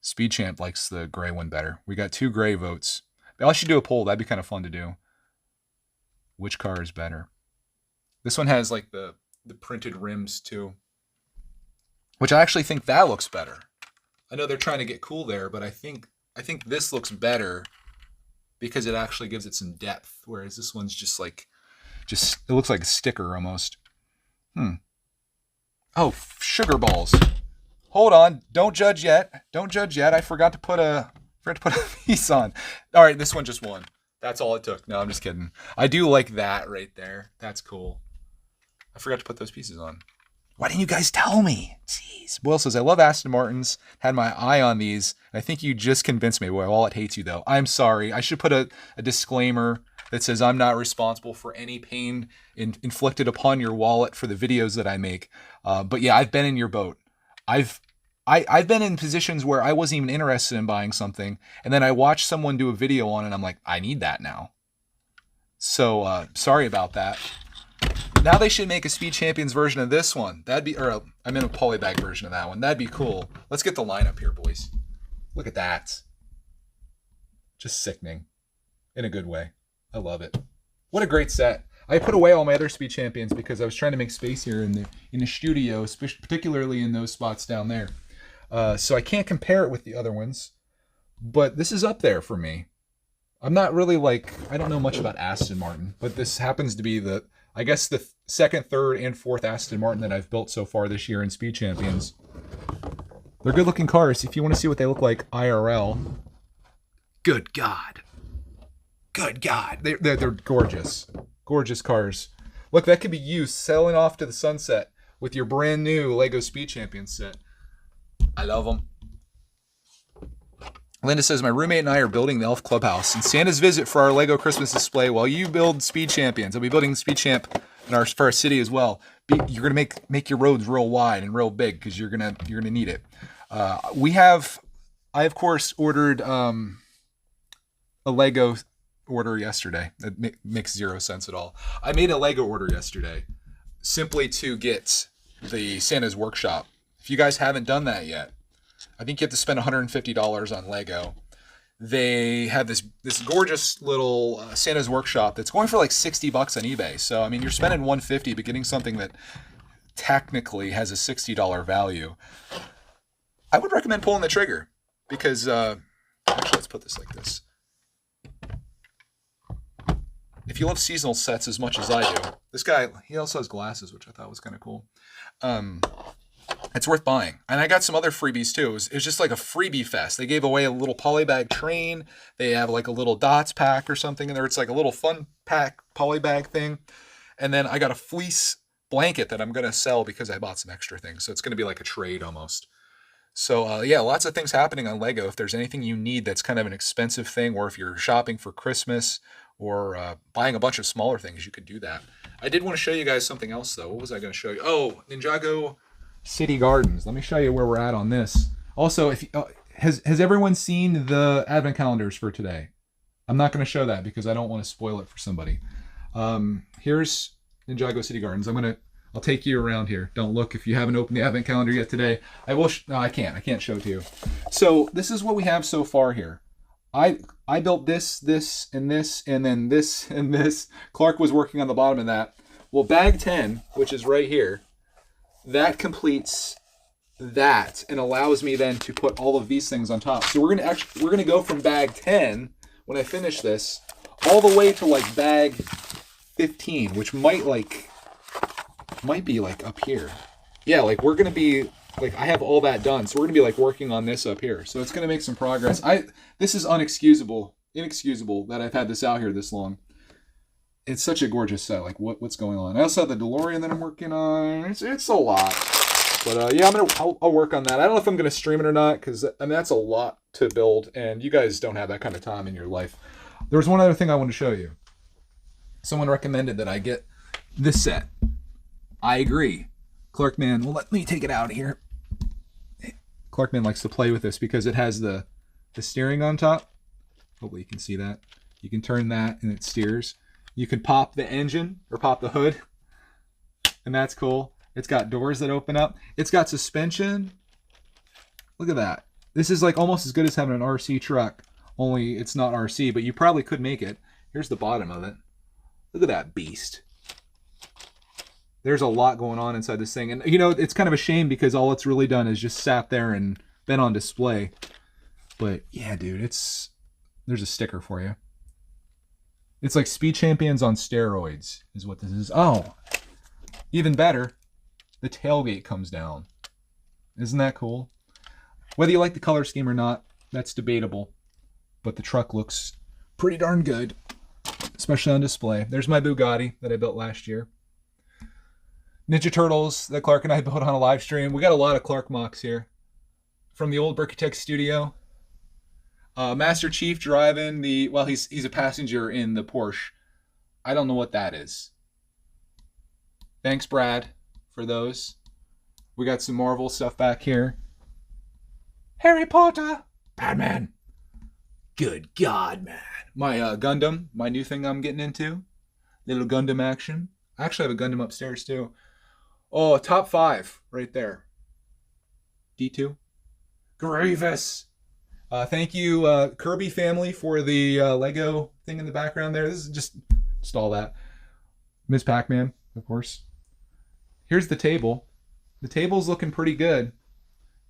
Speaker 1: Speed Champ likes the gray one better. We got 2 gray votes. I should do a poll. That'd be kind of fun to do. Which car is better? This one has like the printed rims too, which I actually think that looks better. I know they're trying to get cool there, but I think this looks better because it actually gives it some depth, whereas this one's just it looks like a sticker almost. Oh, sugar balls. Hold on. Don't judge yet. Don't judge yet. I forgot to put a piece on. All right, this one just won. That's all it took. No, I'm just kidding. I do like that right there. That's cool. I forgot to put those pieces on. Why didn't you guys tell me? Jeez. Will says, I love Aston Martins. Had my eye on these. I think you just convinced me. Well, wallet hates you, though. I'm sorry. I should put a disclaimer that says I'm not responsible for any pain inflicted upon your wallet for the videos that I make. But yeah, I've been in your boat. I've been in positions where I wasn't even interested in buying something, and then I watched someone do a video on it, and I'm like, I need that now. So sorry about that. Now they should make a Speed Champions version of this one. I meant a polybag version of that one. That'd be cool. Let's get the lineup here, boys. Look at that. Just sickening. In a good way. I love it. What a great set. I put away all my other Speed Champions because I was trying to make space here in the studio, particularly in those spots down there. So I can't compare it with the other ones, but this is up there for me. I'm not really I don't know much about Aston Martin, but this happens to be the second, third, and fourth Aston Martin that I've built so far this year in Speed Champions. They're good looking cars. If you want to see what they look like IRL, good God. Good God. They're gorgeous. Gorgeous cars. Look, that could be you sailing off to the sunset with your brand new Lego Speed Champions set. I love them. Linda says, my roommate and I are building the Elf Clubhouse and Santa's visit for our Lego Christmas display while you build Speed Champions. I'll be building Speed Champ for our city as well. You're gonna make your roads real wide and real big because you're gonna need it. I of course ordered a Lego order yesterday. That makes zero sense at all. I made a Lego order yesterday simply to get the Santa's Workshop. If you guys haven't done that yet, I think you have to spend $150 on Lego. They have this gorgeous little Santa's Workshop that's going for like $60 on eBay. So I mean, you're spending $150 but getting something that technically has a $60 value. I would recommend pulling the trigger because actually, let's put this like this. If you love seasonal sets as much as I do, this guy, he also has glasses, which I thought was kind of cool. It's worth buying. And I got some other freebies too. It was just like a freebie fest. They gave away a little polybag train. They have like a little dots pack or something in there. It's like a little fun pack polybag thing. And then I got a fleece blanket that I'm going to sell because I bought some extra things. So it's going to be like a trade almost. So yeah, lots of things happening on Lego. If there's anything you need that's kind of an expensive thing, or if you're shopping for Christmas or buying a bunch of smaller things, you could do that. I did want to show you guys something else though. What was I going to show you? Oh, Ninjago City Gardens. Let me show you where we're at on this. Also, if has everyone seen the advent calendars for today? I'm not going to show that because I don't want to spoil it for somebody. Here's Ninjago City Gardens. I'll take you around here. Don't look if you haven't opened the advent calendar yet today. I will. No, I can't. I can't show it to you. So this is what we have so far here. I built this, and this, and then this, and this. Clark was working on the bottom of that. Well, bag 10, which is right here, that completes that and allows me then to put all of these things on top. So we're gonna go from bag 10 when I finish this all the way to like bag 15, which might be like up here. Yeah, like we're gonna be like, I have all that done, so we're gonna be like working on this up here. So it's gonna make some progress. This is inexcusable that I've had this out here this long. It's such a gorgeous set. Like what's going on? I also have the DeLorean that I'm working on. It's a lot, but yeah, I'll work on that. I don't know if I'm gonna stream it or not, because I mean that's a lot to build, and you guys don't have that kind of time in your life. There was one other thing I wanted to show you. Someone recommended that I get this set. I agree. Clarkman, well, let me take it out here. Clarkman likes to play with this because it has the steering on top. Hopefully you can see that. You can turn that and it steers. You can pop the engine or pop the hood, and that's cool. It's got doors that open up. It's got suspension. Look at that. This is like almost as good as having an RC truck, only it's not RC, but you probably could make it. Here's the bottom of it. Look at that beast. There's a lot going on inside this thing. And, you know, it's kind of a shame because all it's really done is just sat there and been on display. But, yeah, dude, there's a sticker for you. It's like Speed Champions on steroids is what this is. Oh, even better, the tailgate comes down. Isn't that cool? Whether you like the color scheme or not, that's debatable. But the truck looks pretty darn good, especially on display. There's my Bugatti that I built last year. Ninja Turtles that Clark and I built on a live stream. We got a lot of Clark mocks here from the old brickitect studio. Master Chief driving he's a passenger in the Porsche. I don't know what that is. Thanks, Brad, for those. We got some Marvel stuff back here. Harry Potter, Batman. Good God, man. My Gundam, my new thing I'm getting into. Little Gundam action. I actually have a Gundam upstairs too. Oh, top 5 right there. D2. Grievous. Thank you, Kirby family, for the Lego thing in the background there. This is just all that. Ms. Pac-Man, of course. Here's the table. The table's looking pretty good.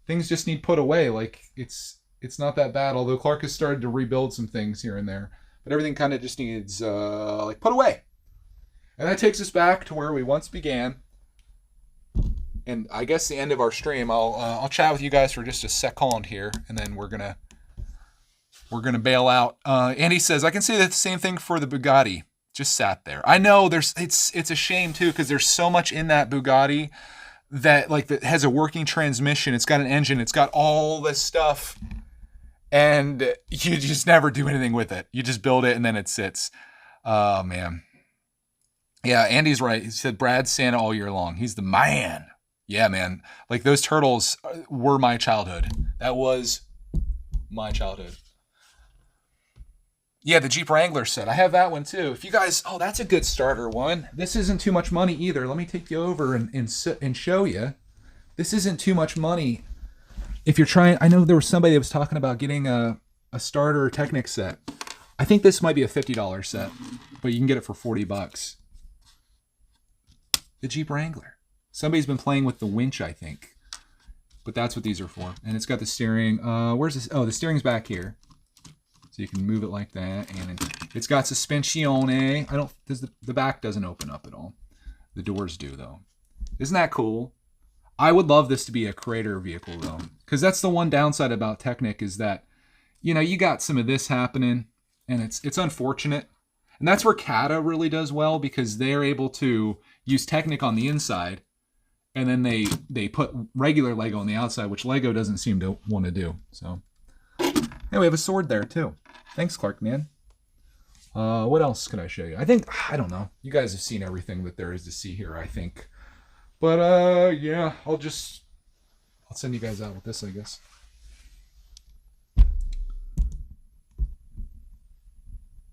Speaker 1: Things just need put away. Like, it's not that bad, although Clark has started to rebuild some things here and there. But everything kind of just needs, put away. And that takes us back to where we once began. And I guess the end of our stream. I'll chat with you guys for just a second here, and then we're gonna bail out. Andy says, I can say the same thing for the Bugatti. Just sat there. I know it's a shame too, because there's so much in that Bugatti that has a working transmission. It's got an engine. It's got all this stuff, and you just never do anything with it. You just build it and then it sits. Oh man. Yeah, Andy's right. He said Brad's Santa all year long. He's the man. Yeah, man. Like, those turtles were my childhood. That was my childhood. Yeah, the Jeep Wrangler set. I have that one too. If you guys, that's a good starter one. This isn't too much money either. Let me take you over and show you. This isn't too much money. If you're trying, I know there was somebody that was talking about getting a starter Technic set. I think this might be a $50 set, but you can get it for $40. The Jeep Wrangler. Somebody's been playing with the winch, I think. But that's what these are for. And it's got the steering. Where's this? Oh, the steering's back here. So you can move it like that. And it's got suspensione. The back doesn't open up at all. The doors do, though. Isn't that cool? I would love this to be a creator vehicle, though. Because that's the one downside about Technic is that, you got some of this happening. And it's unfortunate. And that's where Kata really does well, because they're able to use Technic on the inside, and then they put regular Lego on the outside, which Lego doesn't seem to want to do. So, hey, we have a sword there too. Thanks, Clark, man. What else can I show you? I don't know. You guys have seen everything that there is to see here, I think. But yeah, I'll send you guys out with this, I guess.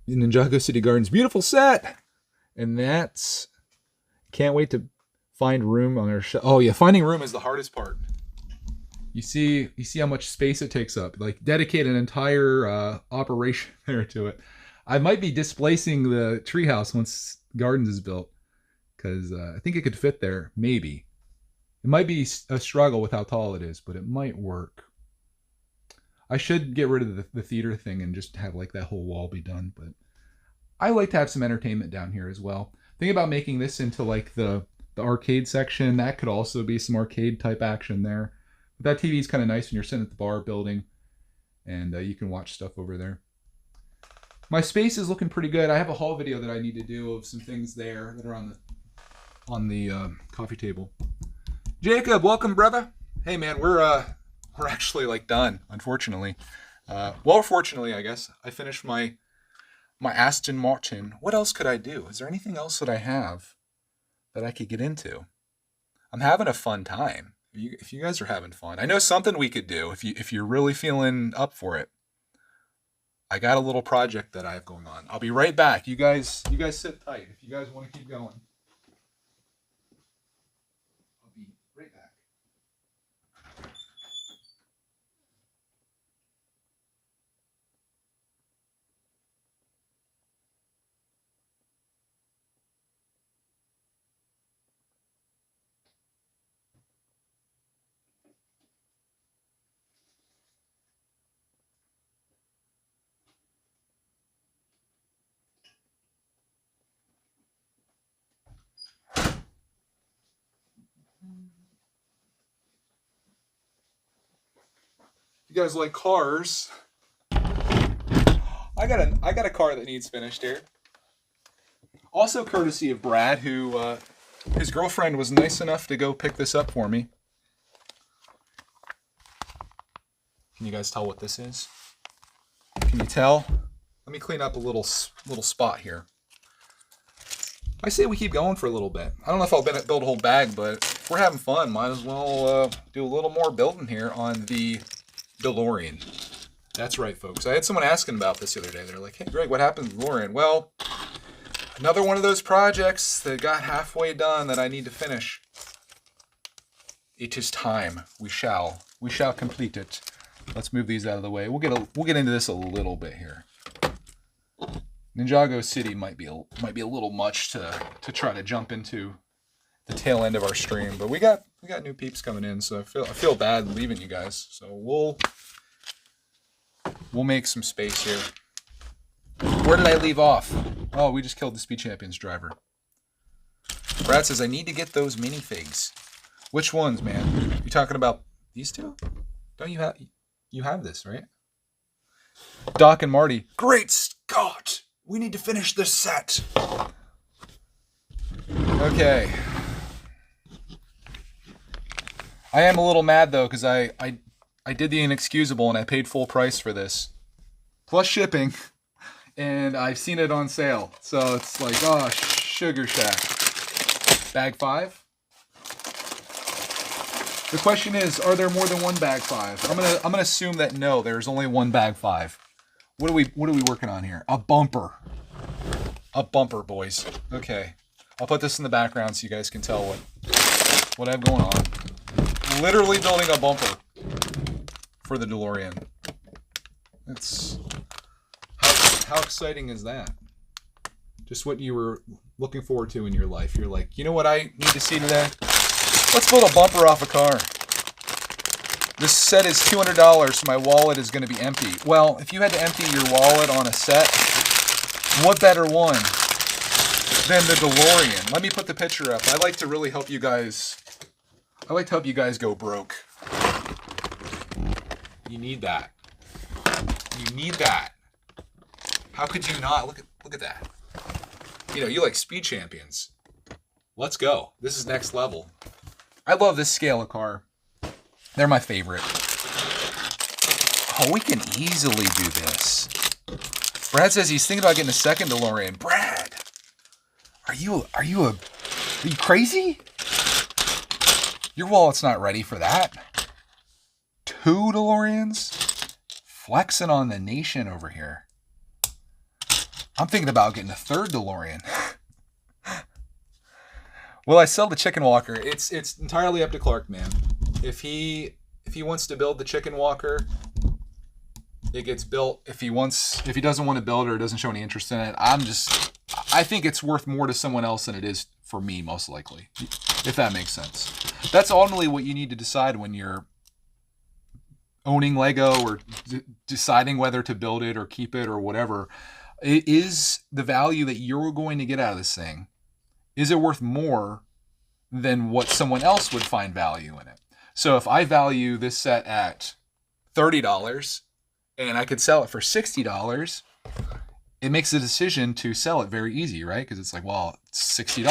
Speaker 1: Ninjago City Gardens, beautiful set. And can't wait to find room on our show. Oh yeah, finding room is the hardest part. You see how much space it takes up. Like, dedicate an entire operation there to it. I might be displacing the treehouse once Gardens is built, because I think it could fit there. Maybe it might be a struggle with how tall it is, but it might work. I should get rid of the theater thing and just have like that whole wall be done. But I like to have some entertainment down here as well. Think about making this into like the arcade section. That could also be some arcade type action there. But that TV is kind of nice when you're sitting at the bar building, and you can watch stuff over there. My space is looking pretty good. I have a haul video that I need to do of some things there that are on the coffee table. Jacob, welcome, brother. Hey, man, we're actually like done, unfortunately. Well, fortunately, I guess. I finished my Aston Martin. What else could I do? Is there anything else that I have that I could get into? I'm having a fun time. If you guys are having fun, I know something we could do if you're really feeling up for it. I got a little project that I have going on. I'll be right back. You guys sit tight if you guys want to keep going. I'll be right back. If you guys like cars, I got a car that needs finished here. Also courtesy of Brad, who his girlfriend was nice enough to go pick this up for me. Can you guys tell what this is? Can you tell? Let me clean up a little spot here. I say we keep going for a little bit. I don't know if I'll build a whole bag, but if we're having fun, might as well do a little more building here on the DeLorean. That's right, folks. I had someone asking about this the other day. They're like, hey, Greg, what happened to the DeLorean? Well, another one of those projects that got halfway done that I need to finish. It is time. We shall complete it. Let's move these out of the way. We'll get into this a little bit here. Ninjago City might be a little much to try to jump into the tail end of our stream, but we got new peeps coming in, so I feel bad leaving you guys. So we'll make some space here. Where did I leave off? Oh, we just killed the Speed Champions driver. Brad says I need to get those minifigs. Which ones, man? You talking about these two? Don't you have this, right? Doc and Marty. Great Scott! We need to finish this set. Okay. I am a little mad though, because I did the inexcusable and I paid full price for this, plus shipping, and I've seen it on sale. So it's like, oh, sugar shack. Bag 5. The question is, are there more than one bag 5? I'm gonna assume that no, there's only one bag 5. What are we working on here? A bumper. A bumper, boys. Okay. I'll put this in the background so you guys can tell what I have going on. Literally building a bumper for the DeLorean. It's how exciting is that? Just what you were looking forward to in your life. You're like, you know what I need to see today? Let's build a bumper off a car. This set is $200, so my wallet is going to be empty. Well, if you had to empty your wallet on a set, what better one than the DeLorean? Let me put the picture up. I like to really help you guys. I like to help you guys go broke. You need that. You need that. How could you not? Look at that. You know, you like Speed Champions. Let's go. This is next level. I love this scale of car. They're my favorite. Oh, we can easily do this. Brad says he's thinking about getting a second DeLorean. Brad, are you crazy? Your wallet's not ready for that. 2 DeLoreans? Flexing on the nation over here. I'm thinking about getting a 3rd DeLorean. Will I sell the chicken walker? It's entirely up to Clark, man. If he if he wants to build the chicken walker, it gets built. If he doesn't want to build it or doesn't show any interest in it, I think it's worth more to someone else than it is for me, most likely, if that makes sense. That's ultimately what you need to decide when you're owning Lego or deciding whether to build it or keep it or whatever. It is the value that you're going to get out of this thing. Is it worth more than what someone else would find value in it? So if I value this set at $30 and I could sell it for $60, it makes the decision to sell it very easy, right? Because it's like, well, it's $60.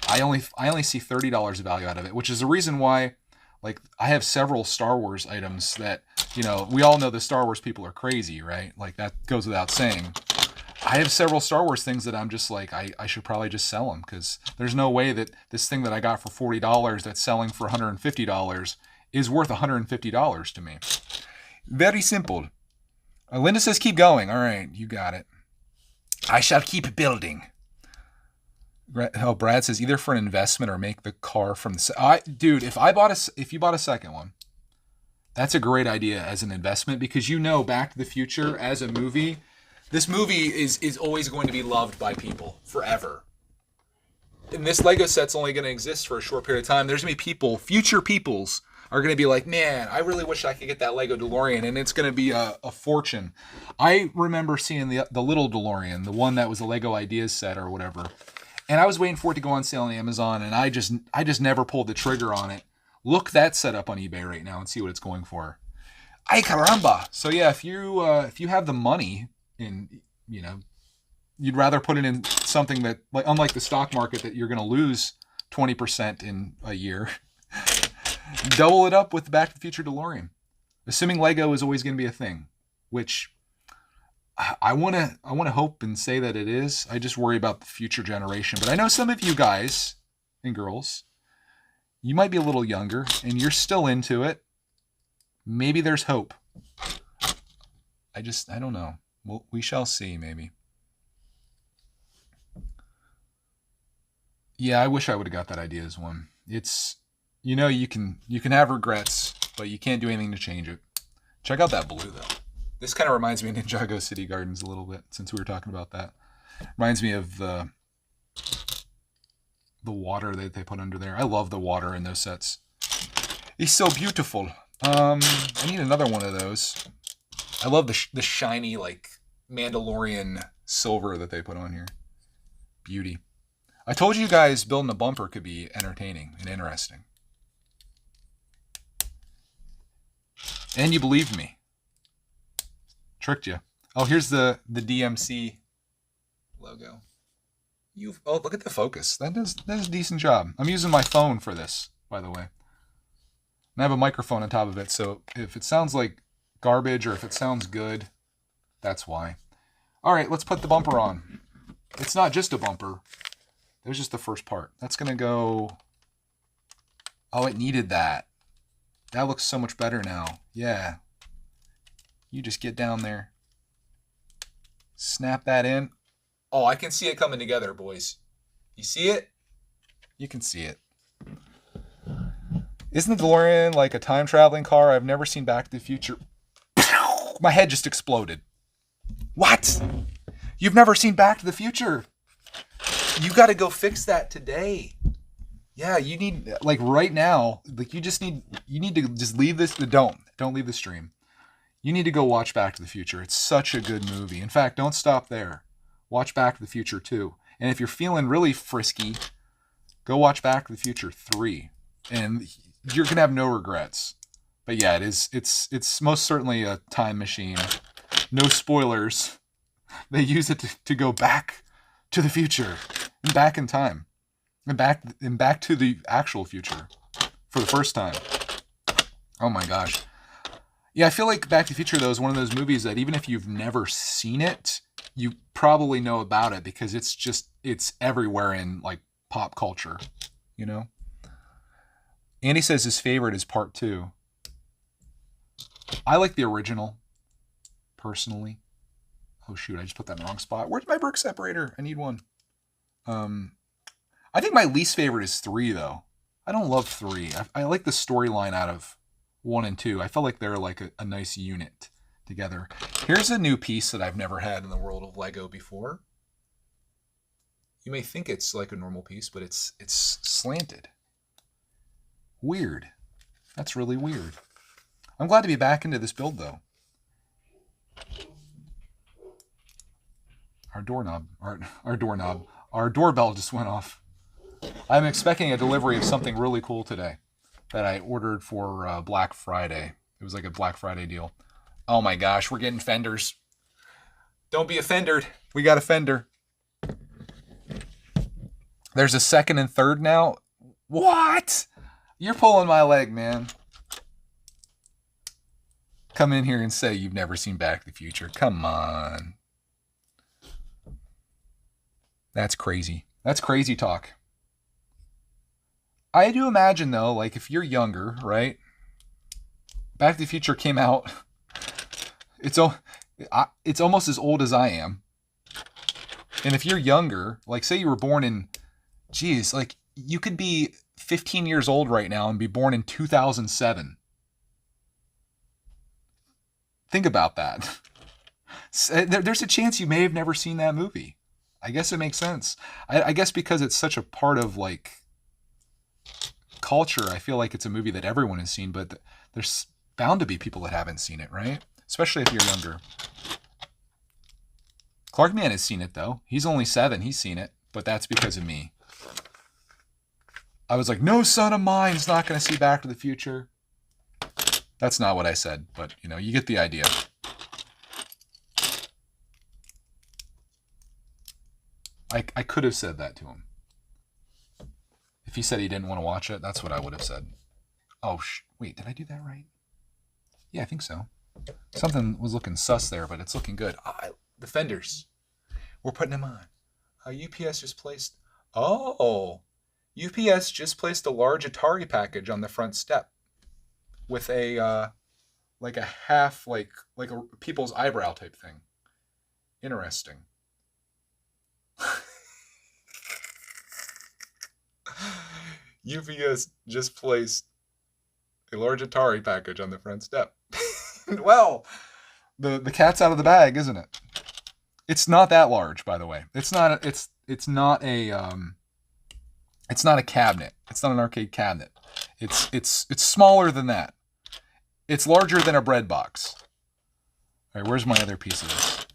Speaker 1: I only see $30 of value out of it, which is the reason why, like, I have several Star Wars items that, you know, we all know the Star Wars people are crazy, right? Like, that goes without saying. I have several Star Wars things that I'm just like, I should probably just sell them, because there's no way that this thing that I got for $40 that's selling for $150 is worth $150 to me. Very simple. Linda says, keep going. All right, you got it. I shall keep building. Oh, Brad says, either for an investment or make the car from the... dude, if you bought a second one, that's a great idea as an investment, because you know Back to the Future as a movie, this movie is always going to be loved by people forever. And this Lego set's only going to exist for a short period of time. There's going to be people, future peoples, are going to be like, man, I really wish I could get that Lego DeLorean, and it's going to be a fortune. I remember seeing the little DeLorean, the one that was a Lego Ideas set or whatever, and I was waiting for it to go on sale on Amazon, and I just never pulled the trigger on it. Look that set up on eBay right now and see what it's going for. Ay caramba! So yeah, if you have the money, and you know, you'd rather put it in something that, like, unlike the stock market that you're going to lose 20% in a year, double it up with the Back to the Future DeLorean. Assuming Lego is always going to be a thing, which I want to hope and say that it is. I just worry about the future generation. But I know some of you guys and girls, you might be a little younger and you're still into it. Maybe there's hope. I don't know. Well, we shall see, maybe. Yeah, I wish I would have got that idea as one. It's, you know, you can have regrets, but you can't do anything to change it. Check out that blue, though. This kind of reminds me of Ninjago City Gardens a little bit, since we were talking about that. Reminds me of the water that they put under there. I love the water in those sets. It's so beautiful. I need another one of those. I love the shiny, like, Mandalorian silver that they put on here. Beauty. I told you guys building a bumper could be entertaining and interesting. And you believed me. Tricked you. Oh, here's the DMC logo. Oh, look at the focus. That does a decent job. I'm using my phone for this, by the way. And I have a microphone on top of it, so if it sounds like garbage or if it sounds good, that's why. All right, let's put the bumper on. It's not just a bumper. There's just the first part. That's going to go... Oh, it needed that. That looks so much better now. Yeah. You just get down there. Snap that in. Oh, I can see it coming together, boys. You see it? You can see it. Isn't the DeLorean like a time-traveling car? I've never seen Back to the Future. My head just exploded. What? You've never seen Back to the Future? You got to go fix that today. Yeah, you need, like, right now, like, you need to just leave this. Don't leave the stream. You need to go watch Back to the Future. It's such a good movie. In fact, don't stop there. Watch Back to the Future 2. And if you're feeling really frisky, go watch Back to the Future 3. And you're going to have no regrets. But yeah, it's most certainly a time machine. No spoilers. They use it to go back to the future and back in time and back to the actual future for the first time. Oh my gosh. Yeah, I feel like Back to the Future, though, is one of those movies that even if you've never seen it, you probably know about it because it's everywhere in, like, pop culture, you know? Andy says his favorite is part 2. I like the original, personally. Oh, shoot, I just put that in the wrong spot. Where's my brick separator? I need one. I think my least favorite is 3, though. I don't love 3. I like the storyline out of 1 and 2. I felt like they're like a nice unit together. Here's a new piece that I've never had in the world of Lego before. You may think it's like a normal piece, but it's slanted. Weird. That's really weird. I'm glad to be back into this build, though. Our doorbell just went off. I'm expecting a delivery of something really cool today that I ordered for Black Friday. It was like a Black Friday deal. Oh my gosh, we're getting fenders. Don't be offended. We got a fender. There's a second and third now. What? You're pulling my leg, man. Come in here and say you've never seen Back to the Future. Come on. That's crazy. That's crazy talk. I do imagine, though, like if you're younger, right? Back to the Future came out. It's almost as old as I am. And if you're younger, like say you were born in, geez, like you could be 15 years old right now and be born in 2007. Think about that. There's a chance you may have never seen that movie. I guess it makes sense. I guess because it's such a part of like culture, I feel like it's a movie that everyone has seen, but there's bound to be people that haven't seen it, right? Especially if you're younger. Clarkman has seen it, though. He's only 7. He's seen it, but that's because of me. I was like, no son of mine's not going to see Back to the Future. That's not what I said, but, you know, you get the idea. I could have said that to him. If he said he didn't want to watch it, that's what I would have said. Oh, wait, did I do that right? Yeah, I think so. Something was looking sus there, but it's looking good. The fenders. We're putting them on. UPS just placed... Oh! UPS just placed a large Atari package on the front step. With a, like a half, like a people's eyebrow type thing. Interesting. UPS just placed a large Atari package on the front step. Well, the cat's out of the bag, isn't it? It's not that large, by the way. It's not a cabinet. It's not an arcade cabinet. It's smaller than that. It's larger than a bread box. All right, where's my other piece of this?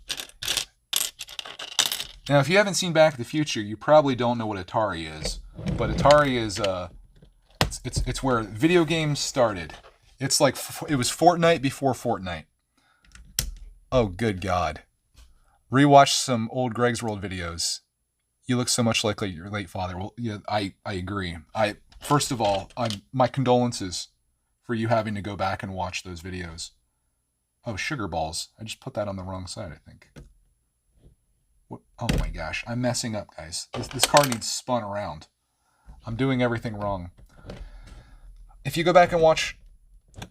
Speaker 1: Now, if you haven't seen Back to the Future, you probably don't know what Atari is. But Atari is it's where video games started. It's like it was Fortnite before Fortnite. Oh, good God. Rewatch some old Greg's World videos. You look so much like your late father. Well, yeah, I agree. First of all, my condolences for you having to go back and watch those videos. Oh, sugar balls. I just put that on the wrong side, I think. What? Oh my gosh, I'm messing up, guys. This car needs spun around. I'm doing everything wrong. If you go back and watch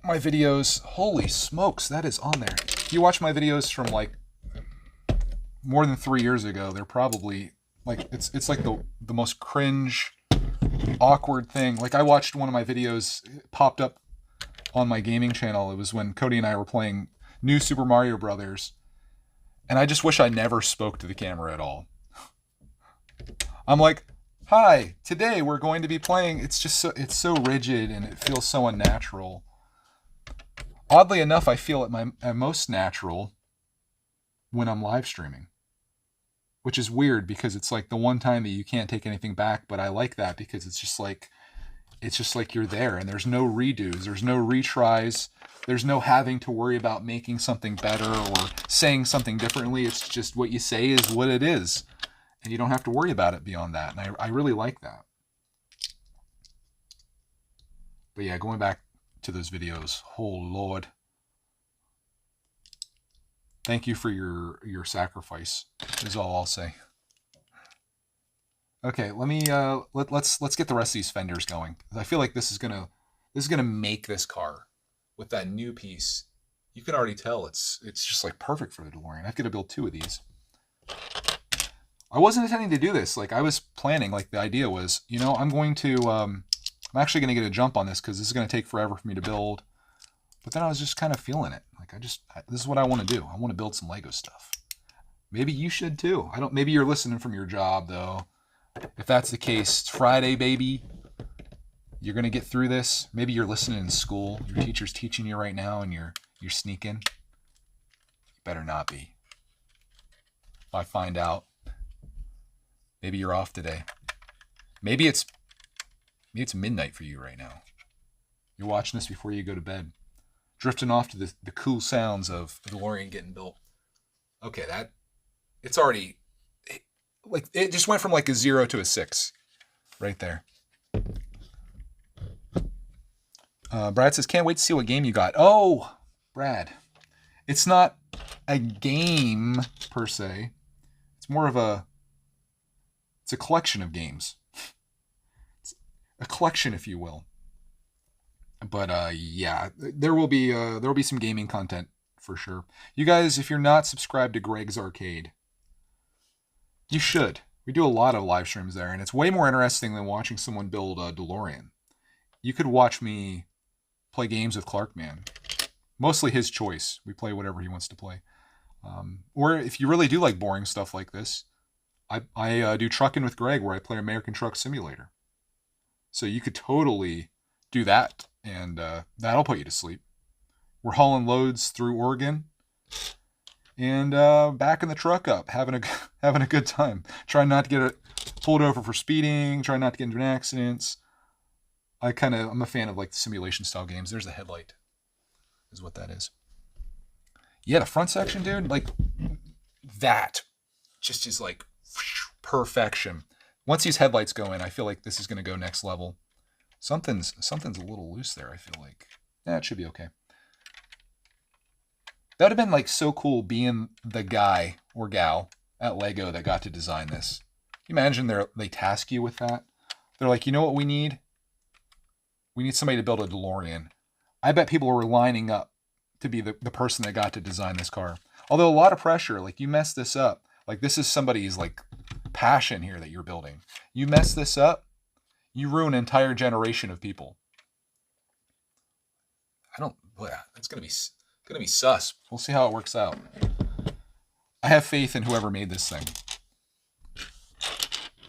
Speaker 1: my videos, holy smokes, that is on there. If you watch my videos from like more than 3 years ago, they're probably like it's like the most cringe, awkward thing. Like I watched one of my videos, it popped up on my gaming channel. It was when Cody and I were playing New Super Mario Brothers, and I just wish I never spoke to the camera at all. I'm like, hi, today we're going to be playing. It's so rigid and it feels so unnatural. Oddly enough, I feel at most natural when I'm live streaming, which is weird because it's like the one time that you can't take anything back, but I like that because it's just like you're there and there's no redos, there's no retries, there's no having to worry about making something better or saying something differently. It's just what you say is what it is. And you don't have to worry about it beyond that. And I really like that. But yeah, going back to those videos, oh Lord. Thank you for your sacrifice, is all I'll say. Okay, let me let's get the rest of these fenders going. I feel like this is gonna make this car with that new piece. You can already tell it's just like perfect for the DeLorean. I've got to build 2 of these. I wasn't intending to do this. Like I was planning, like the idea was, you know, I'm actually going to get a jump on this because this is going to take forever for me to build. But then I was just kind of feeling it. Like this is what I want to do. I want to build some Lego stuff. Maybe you should too. Maybe you're listening from your job though. If that's the case, it's Friday, baby. You're going to get through this. Maybe you're listening in school. Your teacher's teaching you right now and you're sneaking. You better not be. If I find out, maybe you're off today. Maybe it's midnight for you right now. You're watching this before you go to bed. Drifting off to the cool sounds of the DeLorean getting built. Okay, it's already, like, it just went from like a 0 to a 6 right there. Brad says, can't wait to see what game you got. Oh, Brad. It's not a game per se. It's more of it's a collection of games. It's a collection, if you will. But yeah, there will be some gaming content for sure. You guys, if you're not subscribed to Greg's Arcade, you should. We do a lot of live streams there, and it's way more interesting than watching someone build a DeLorean. You could watch me play games with Clarkman. Mostly his choice. We play whatever he wants to play. Or if you really do like boring stuff like this, I do Truckin' with Greg, where I play American Truck Simulator. So you could totally do that, and that'll put you to sleep. We're hauling loads through Oregon, and backing the truck up, having a good time. Trying not to get pulled over for speeding. Trying not to get into accidents. I'm a fan of like the simulation style games. There's the headlight, is what that is. Yeah, the front section, dude, like that just is like perfection. Once these headlights go in, I feel like this is going to go next level. Something's a little loose there, I feel like. Yeah, it should be okay. That would have been like so cool being the guy or gal at Lego that got to design this. Can you imagine they task you with that? They're like, you know what we need? We need somebody to build a DeLorean. I bet people were lining up to be the person that got to design this car. Although a lot of pressure, like you mess this up. Like this is somebody's like passion here that you're building. You mess this up, you ruin an entire generation of people. It's gonna be sus. We'll see how it works out. I have faith in whoever made this thing.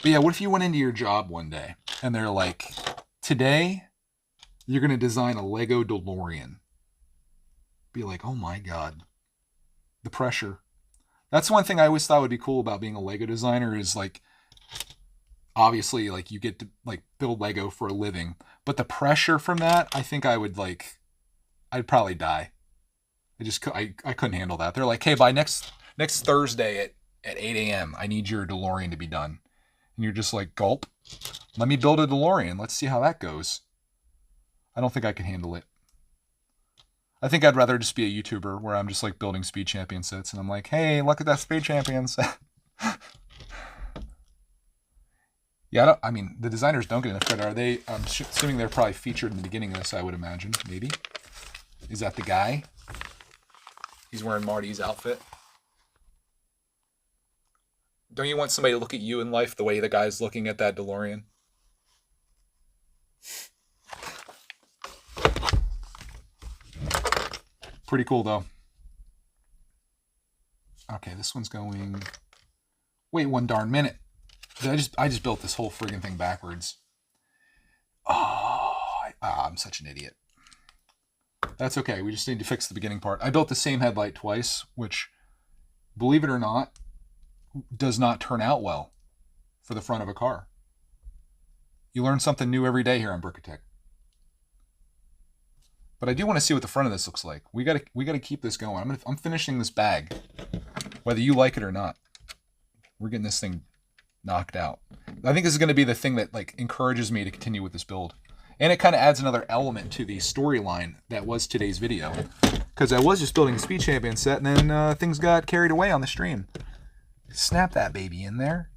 Speaker 1: But yeah, what if you went into your job one day and they're like, today you're going to design a Lego DeLorean. Be like, oh my God. The pressure. That's one thing I always thought would be cool about being a Lego designer is like, obviously like you get to like build Lego for a living, but the pressure from that, I think I'd probably die. I couldn't handle that. They're like, hey, by next Thursday at 8 a.m., I need your DeLorean to be done. And you're just like, gulp. Let me build a DeLorean. Let's see how that goes. I don't think I can handle it. I think I'd rather just be a YouTuber where I'm just like building Speed Champion sets and I'm like, hey, look at that Speed Champion set. Yeah, the designers don't get enough credit, are they? I'm assuming they're probably featured in the beginning of this, I would imagine. Maybe. Is that the guy? He's wearing Marty's outfit. Don't you want somebody to look at you in life the way the guy's looking at that DeLorean? Pretty cool, though. Okay, this one's going... Wait one darn minute. I just built this whole friggin' thing backwards. I'm such an idiot. That's okay. We just need to fix the beginning part. I built the same headlight twice, which, believe it or not, does not turn out well for the front of a car. You learn something new every day here on brickitect. But I do want to see what the front of this looks like. We gotta keep this going. I'm finishing this bag, whether you like it or not. We're getting this thing knocked out. I think this is going to be the thing that like encourages me to continue with this build. And it kind of adds another element to the storyline that was today's video. Because I was just building a Speed Champion set, and then things got carried away on the stream. Snap that baby in there.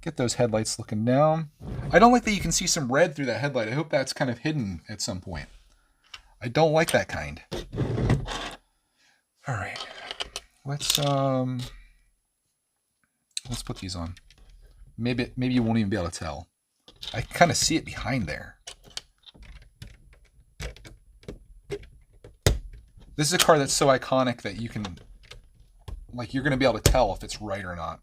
Speaker 1: Get those headlights looking down. I don't like that you can see some red through that headlight. I hope that's kind of hidden at some point. I don't like that kind. All right. Let's put these on. Maybe you won't even be able to tell. I kind of see it behind there. This is a car that's so iconic that you can, like, you're going to be able to tell if it's right or not.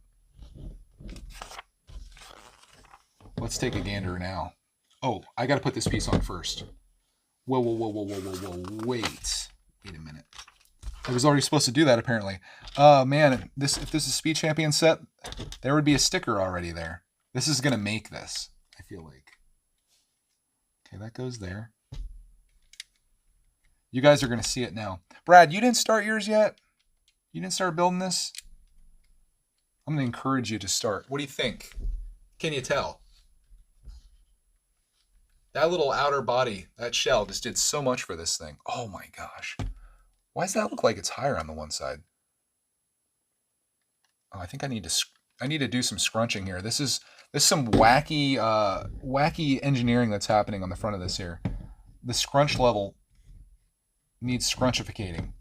Speaker 1: Let's take a gander now. Oh, I got to put this piece on first. Whoa, whoa, whoa, whoa, whoa, whoa, whoa, wait a minute. I was already supposed to do that, apparently. Man, if this is a Speed Champion set, there would be a sticker already there. This is going to make this, I feel like. Okay, that goes there. You guys are going to see it now. Brad, you didn't start yours yet? You didn't start building this? I'm going to encourage you to start. What do you think? Can you tell? That little outer body, that shell, just did so much for this thing. Oh my gosh. Why does that look like it's higher on the one side? Oh, I think I need to do some scrunching here. There's some wacky engineering that's happening on the front of this here. The scrunch level needs scrunchificating.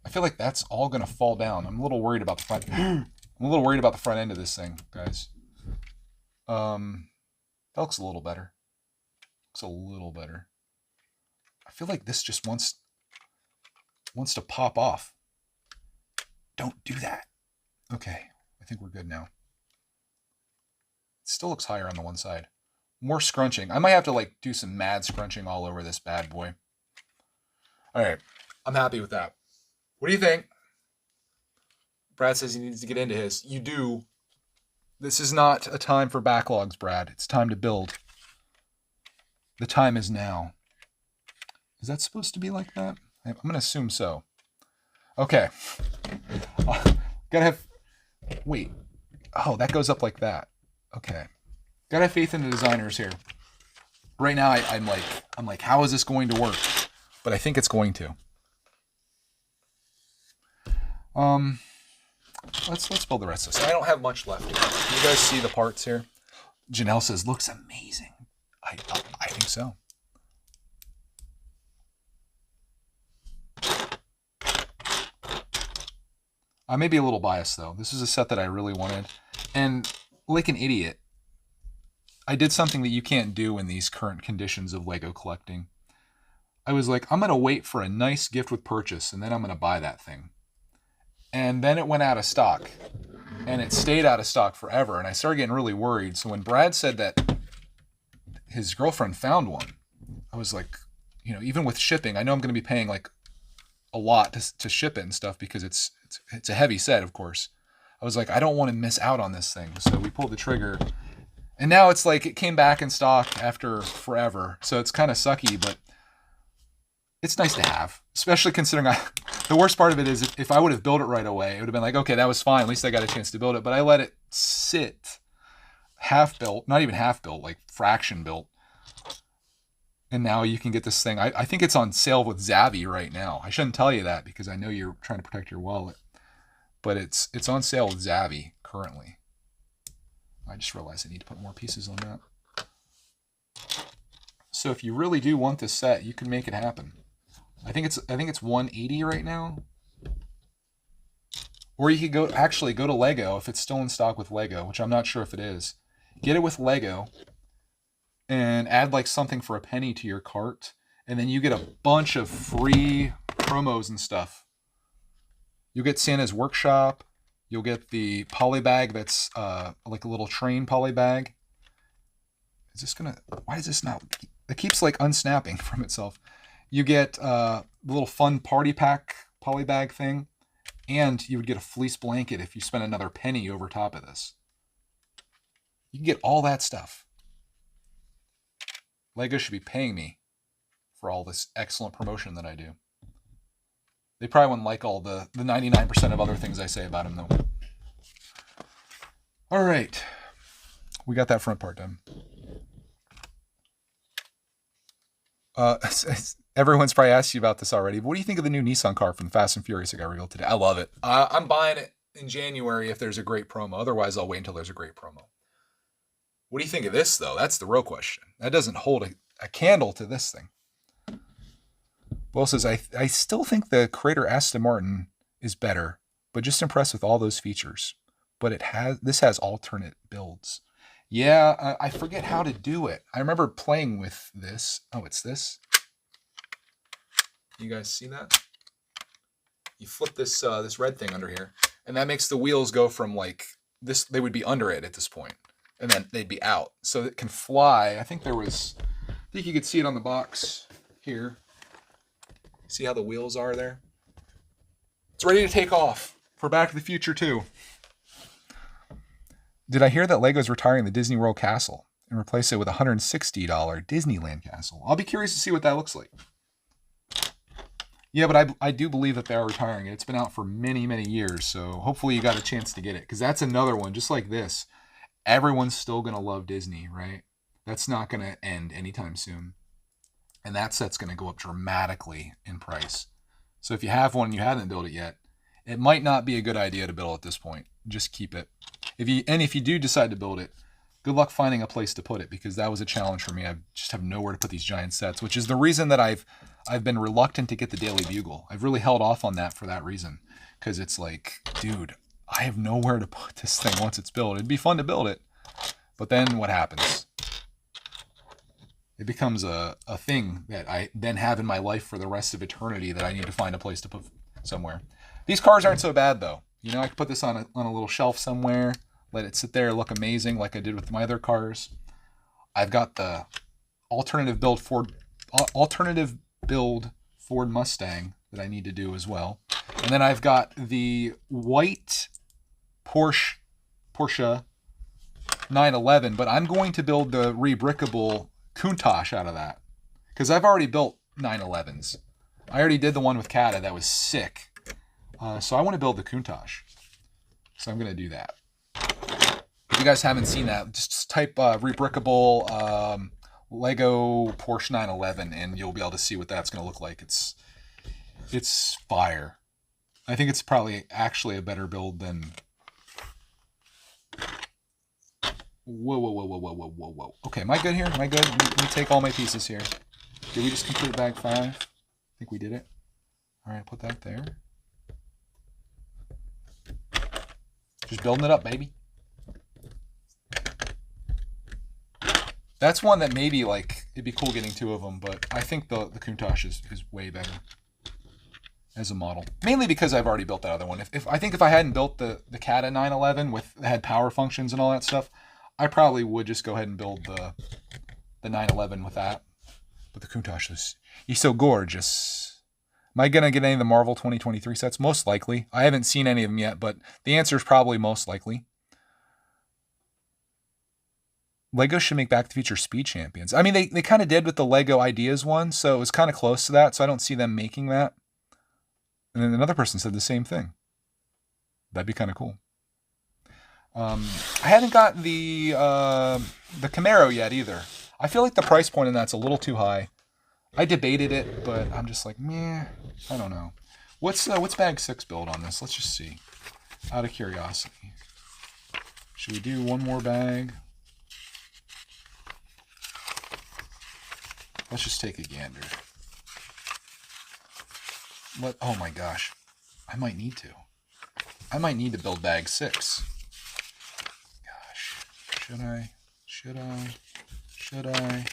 Speaker 1: I feel like that's all going to fall down. I'm a little worried about the front. I'm a little worried about the front end of this thing, guys. That looks a little better. Looks a little better. I feel like this just wants to pop off. Don't do that. Okay, I think we're good now. It still looks higher on the one side. More scrunching. I might have to like do some mad scrunching all over this bad boy. All right, I'm happy with that. What do you think? Brad says he needs to get into his. You do. This is not a time for backlogs, Brad. It's time to build. The time is now. Is that supposed to be like that? I'm going to assume so. Okay. Gotta have... Wait. Oh, that goes up like that. Okay. Gotta have faith in the designers here. Right now, I'm like, how is this going to work? But I think it's going to. Let's build the rest of this. I don't have much left here. Can you guys see the parts here? Janelle says, looks amazing. I think so. I may be a little biased, though. This is a set that I really wanted. And like an idiot, I did something that you can't do in these current conditions of Lego collecting. I was like, I'm going to wait for a nice gift with purchase, and then I'm going to buy that thing. And then it went out of stock. And it stayed out of stock forever. And I started getting really worried. So when Brad said that his girlfriend found one, I was like, you know, even with shipping, I know I'm going to be paying like a lot to ship it and stuff because it's a heavy set, of course. I was like, I don't want to miss out on this thing. So we pulled the trigger. And now it's like it came back in stock after forever. So it's kind of sucky, but it's nice to have, especially considering the worst part of it is if I would have built it right away, it would have been like, okay, that was fine. At least I got a chance to build it. But I let it sit half built, not even half built, like fraction built. And now you can get this thing. I think it's on sale with Zavvi right now. I shouldn't tell you that because I know you're trying to protect your wallet. But it's on sale with Zavvi currently. I just realized I need to put more pieces on that. So if you really do want this set, you can make it happen. I think it's 180 right now. Or you could go to Lego if it's still in stock with Lego, which I'm not sure if it is. Get it with Lego and add like something for a penny to your cart, and then you get a bunch of free promos and stuff. You'll get Santa's Workshop. You'll get the poly bag that's like a little train poly bag. Is this gonna? Why is this not? It keeps like unsnapping from itself. You get the little fun party pack poly bag thing, and you would get a fleece blanket if you spend another penny over top of this. You can get all that stuff. Lego should be paying me for all this excellent promotion that I do. They probably wouldn't like all the 99% of other things I say about them, though. All right. We got that front part done. Everyone's probably asked you about this already. But what do you think of the new Nissan car from Fast and Furious that got revealed today? I love it. I'm buying it in January if there's a great promo. Otherwise, I'll wait until there's a great promo. What do you think of this, though? That's the real question. That doesn't hold a candle to this thing. Will says, I still think the Crater Aston Martin is better, but just impressed with all those features. But this has alternate builds. Yeah, I forget how to do it. I remember playing with this. Oh, it's this. You guys see that? you flip this this red thing under here, and that makes the wheels go from like this. They would be under it at this point, and then they'd be out, so it can fly. I think you could see it on the box here. See how the wheels are there? It's ready to take off for Back to the Future 2. Did I hear that Lego's retiring the Disney World Castle and replace it with a $160 Disneyland Castle? I'll be curious to see what that looks like. Yeah, but I do believe that they are retiring it. It's been out for many, many years, so hopefully you got a chance to get it, because that's another one, just like this. Everyone's still going to love Disney, right? That's not going to end anytime soon. And that set's going to go up dramatically in price. So if you have one and you haven't built it yet, it might not be a good idea to build at this point. Just keep it. If you do decide to build it, good luck finding a place to put it, because that was a challenge for me. I just have nowhere to put these giant sets, which is the reason that I've been reluctant to get the Daily Bugle. I've really held off on that for that reason, because it's like, dude, I have nowhere to put this thing once it's built. It'd be fun to build it, but then what happens? It becomes a thing that I then have in my life for the rest of eternity that I need to find a place to put somewhere. These cars aren't so bad, though. You know, I could put this on a little shelf somewhere, let it sit there, look amazing like I did with my other cars. I've got the alternative build Ford Mustang that I need to do as well. And then I've got the white Porsche 911, but I'm going to build the rebrickable Countach out of that, because I've already built 911s. I already did the one with Cata that was sick. So I want to build the Countach. So I'm going to do that. If you guys haven't seen that, just type rebrickable Lego Porsche 911 and you'll be able to see what that's going to look like. It's fire. I think it's probably actually a better build than... Whoa. Okay, am I good here? Am I good? Let me take all my pieces here. Did we just complete bag 5? I think we did it. All right, put that there. Just building it up, baby. That's one that maybe, like, it'd be cool getting 2 of them, but I think the Countach is way better as a model. Mainly because I've already built that other one. I think if I hadn't built the Cata 911 that had power functions and all that stuff, I probably would just go ahead and build the 911 with that. But the Countach he's so gorgeous. Am I going to get any of the Marvel 2023 sets? Most likely. I haven't seen any of them yet, but the answer is probably most likely. Lego should make Back to the Future Speed Champions. I mean, they kind of did with the Lego Ideas one, so it was kind of close to that, so I don't see them making that. And then another person said the same thing. That'd be kind of cool. I haven't got the Camaro yet either. I feel like the price point in that's a little too high. I debated it, but I'm just like, meh, I don't know. What's bag 6 build on this? Let's just see. Out of curiosity. Should we do one more bag? Let's just take a gander. Oh my gosh. I might need to. I might need to build bag 6. Gosh. Should I? Should I? Should I?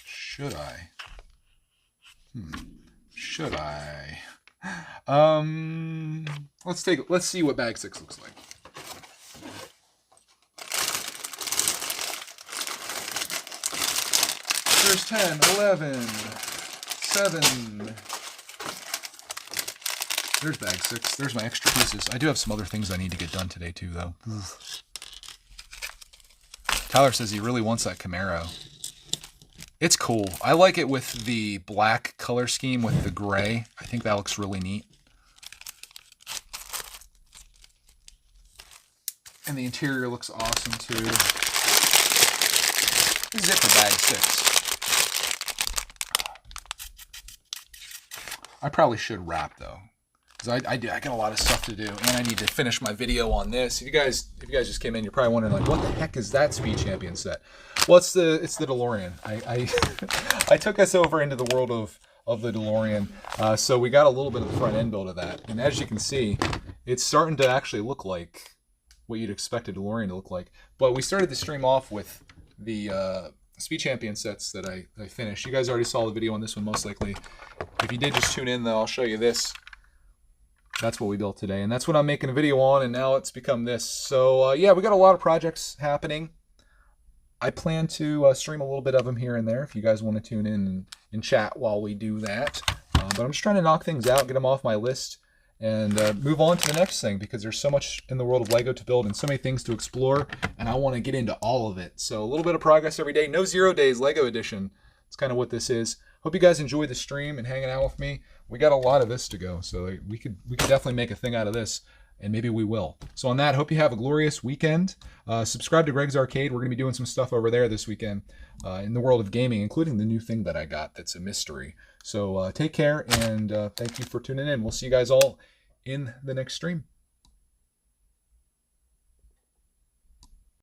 Speaker 1: Should I? Should I? Let's see what bag 6 looks like. There's 10, 11, 7. There's bag 6. There's my extra pieces. I do have some other things I need to get done today too, though. Tyler says he really wants that Camaro. It's cool. I like it with the black color scheme with the gray. I think that looks really neat. And the interior looks awesome too. This is it for bag 6. I probably should wrap though, because I got a lot of stuff to do, and I need to finish my video on this. If you guys just came in, you're probably wondering like, what the heck is that Speed Champion set? Well, it's the DeLorean. I took us over into the world of the DeLorean, so we got a little bit of the front end build of that, and as you can see, it's starting to actually look like what you'd expect a DeLorean to look like. But we started the stream off with the Speed Champion sets that I finished. You guys already saw the video on this one most likely. If you did just tune in though, I'll show you this. That's what we built today, and that's what I'm making a video on, and now it's become this. So yeah, we got a lot of projects happening. I plan to stream a little bit of them here and there if you guys want to tune in and chat while we do that. But I'm just trying to knock things out, get them off my list, and move on to the next thing, because there's so much in the world of Lego to build and so many things to explore, and I want to get into all of it. So a little bit of progress every day. No 0 days, Lego edition. That's kind of what this is. Hope you guys enjoy the stream and hanging out with me. We got a lot of this to go, so we could definitely make a thing out of this, and maybe we will. So on that, hope you have a glorious weekend. Subscribe to Greg's Arcade. We're going to be doing some stuff over there this weekend in the world of gaming, including the new thing that I got that's a mystery. So take care, and thank you for tuning in. We'll see you guys all in the next stream.